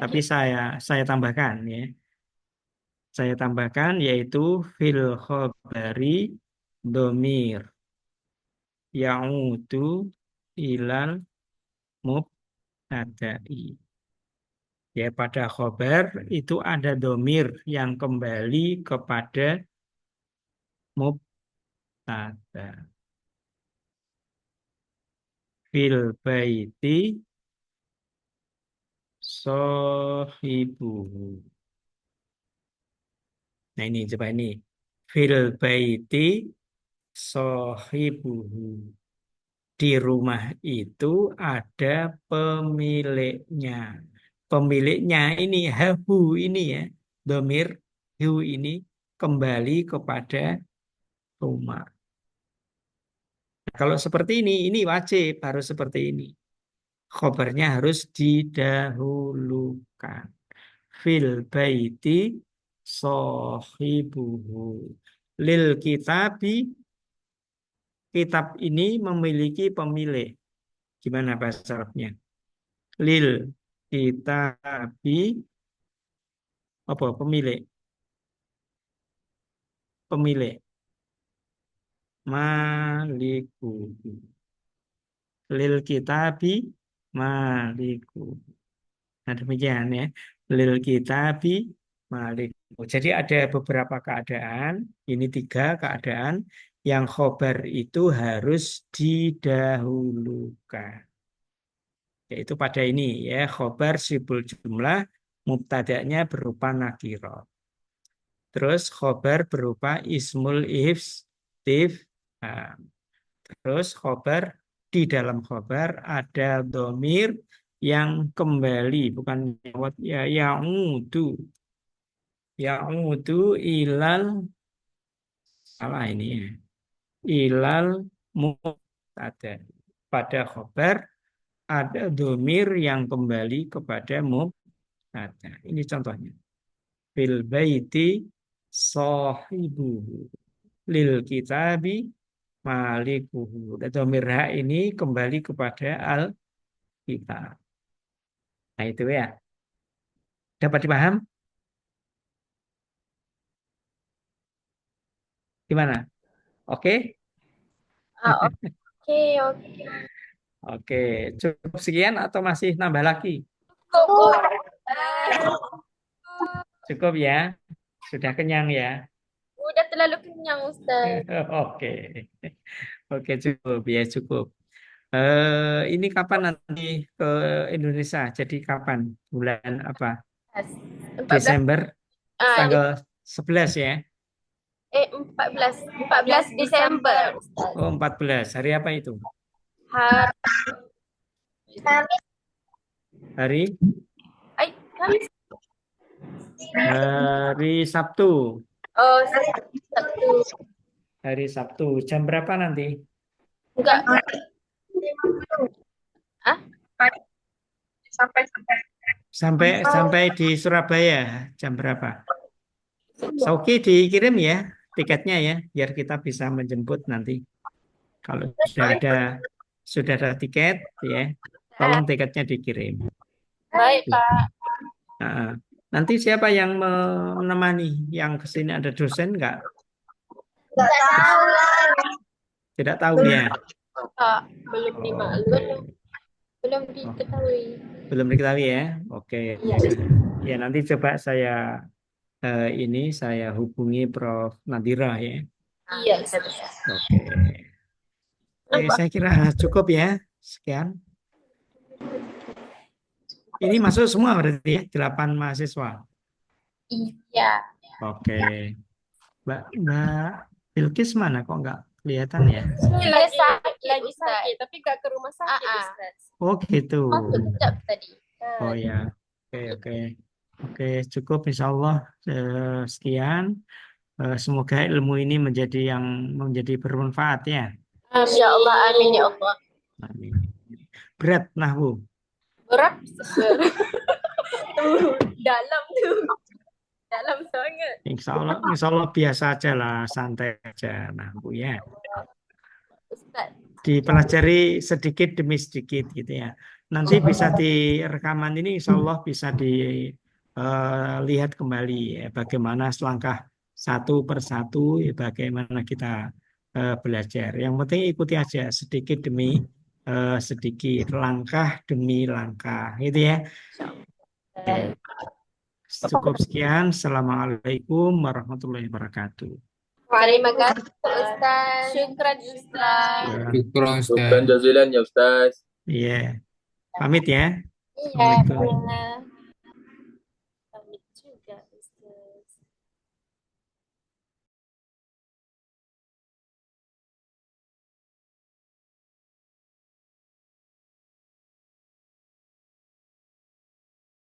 Speaker 1: tapi saya tambahkan ya. Saya tambahkan yaitu fil khobari domir ya'udu ilal mubtada'i. Ya, pada khobar itu ada domir yang kembali kepada mubtada. Fil baiti sohibuhu. Nah, ini coba ini. Fil baiti sohibuhu. Di rumah itu ada pemiliknya. Pemiliknya ini hahu ini ya. Domir hu ini kembali kepada Umar. Kalau seperti ini wajib harus seperti ini. Khobarnya harus didahulukan. Fil baiti sohibuhu. Lil kitabi, kitab ini memiliki pemilik. Gimana bahasa Arabnya? Lil kitabi, apa pemilik? Pemilik. Maliku. Lil kitabi maliku. Nah demikian ya. Lil kitabi maliku. Jadi ada beberapa keadaan. Ini 3 keadaan yang khobar itu harus didahulukan. Yaitu pada ini ya. Khobar sibul jumlah. Mubtada'nya berupa nakiro. Terus khobar berupa ismul ifstif. Nah, terus khobar, di dalam khobar ada domir yang kembali, bukan ya ya'udu ilal, salah ini ya, ilal mubtada. Pada khobar ada domir yang kembali kepada mubtada. Ini contohnya. Fil baiti sahibuhu. Lil kitabi malikuhu. Dan dhamir ha ini kembali kepada al-kitab. Nah itu ya. Dapat dipaham? Gimana? Oke?
Speaker 5: Oke.
Speaker 1: Oke. Cukup sekian atau masih nambah lagi? Cukup ya? Sudah kenyang ya?
Speaker 5: Udah terlalu kenyang, Ustaz.
Speaker 1: Oke. Oke, cukup ya, cukup. Ini kapan nanti ke Indonesia? Jadi kapan? Bulan apa?
Speaker 5: 14.
Speaker 1: Desember tanggal 11 ya?
Speaker 5: 14 Desember, Ustaz.
Speaker 1: Oh, 14. Hari apa itu? Hari
Speaker 5: Kamis.
Speaker 1: Hari Sabtu.
Speaker 5: Oh, Sabtu.
Speaker 1: Hari Sabtu. Jam berapa nanti?
Speaker 5: Enggak.
Speaker 1: Sampai di Surabaya. Jam berapa? Oke, dikirim ya tiketnya ya, biar kita bisa menjemput nanti. Kalau sudah ada tiket ya, tolong tiketnya dikirim.
Speaker 5: Baik, Pak.
Speaker 1: Nah, nanti siapa yang menemani? Yang kesini ada dosen nggak?
Speaker 5: Enggak tahu.
Speaker 1: Tidak tahu ya.
Speaker 5: Pak, belum dimaklum. Belum diketahui.
Speaker 1: Belum diketahui ya. Oke. Ya nanti coba saya hubungi Prof. Nadira ya.
Speaker 5: Iya,
Speaker 1: Oke. Oke, saya kira cukup ya. Sekian. Ini masuk semua berarti ya, 8 mahasiswa.
Speaker 5: Iya.
Speaker 1: Oke. Mbak Bilkis mana kok nggak kelihatan ya?
Speaker 3: Lagi sakit, tapi nggak ke rumah sakit, Ustaz.
Speaker 1: Oh gitu.
Speaker 5: Sekejap tadi.
Speaker 1: Oh ya. Oke, cukup insya Allah sekian. Semoga ilmu ini menjadi bermanfaat ya.
Speaker 5: Insya Allah, amin ya Allah.
Speaker 1: Amin. Berat nahwu.
Speaker 3: Berat. Dalam sangat.
Speaker 1: Insya Allah biasa aja lah, santai aja nahwu ya.
Speaker 5: Ustaz.
Speaker 1: Dipelajari sedikit demi sedikit gitu ya. Nanti bisa di rekaman ini insya Allah bisa dilihat kembali ya, bagaimana selangkah satu persatu ya, bagaimana kita belajar. Yang penting ikuti aja sedikit demi sedikit, langkah demi langkah gitu ya. Oke. Cukup sekian. Assalamualaikum warahmatullahi wabarakatuh.
Speaker 5: Terima kasih, Ustaz. Syukran, Ustaz.
Speaker 4: Syukran, Ustaz.
Speaker 6: Syukran jazilan ya Ustaz.
Speaker 1: Iya. Pamit ya.
Speaker 5: Iya.
Speaker 1: Assalamualaikum.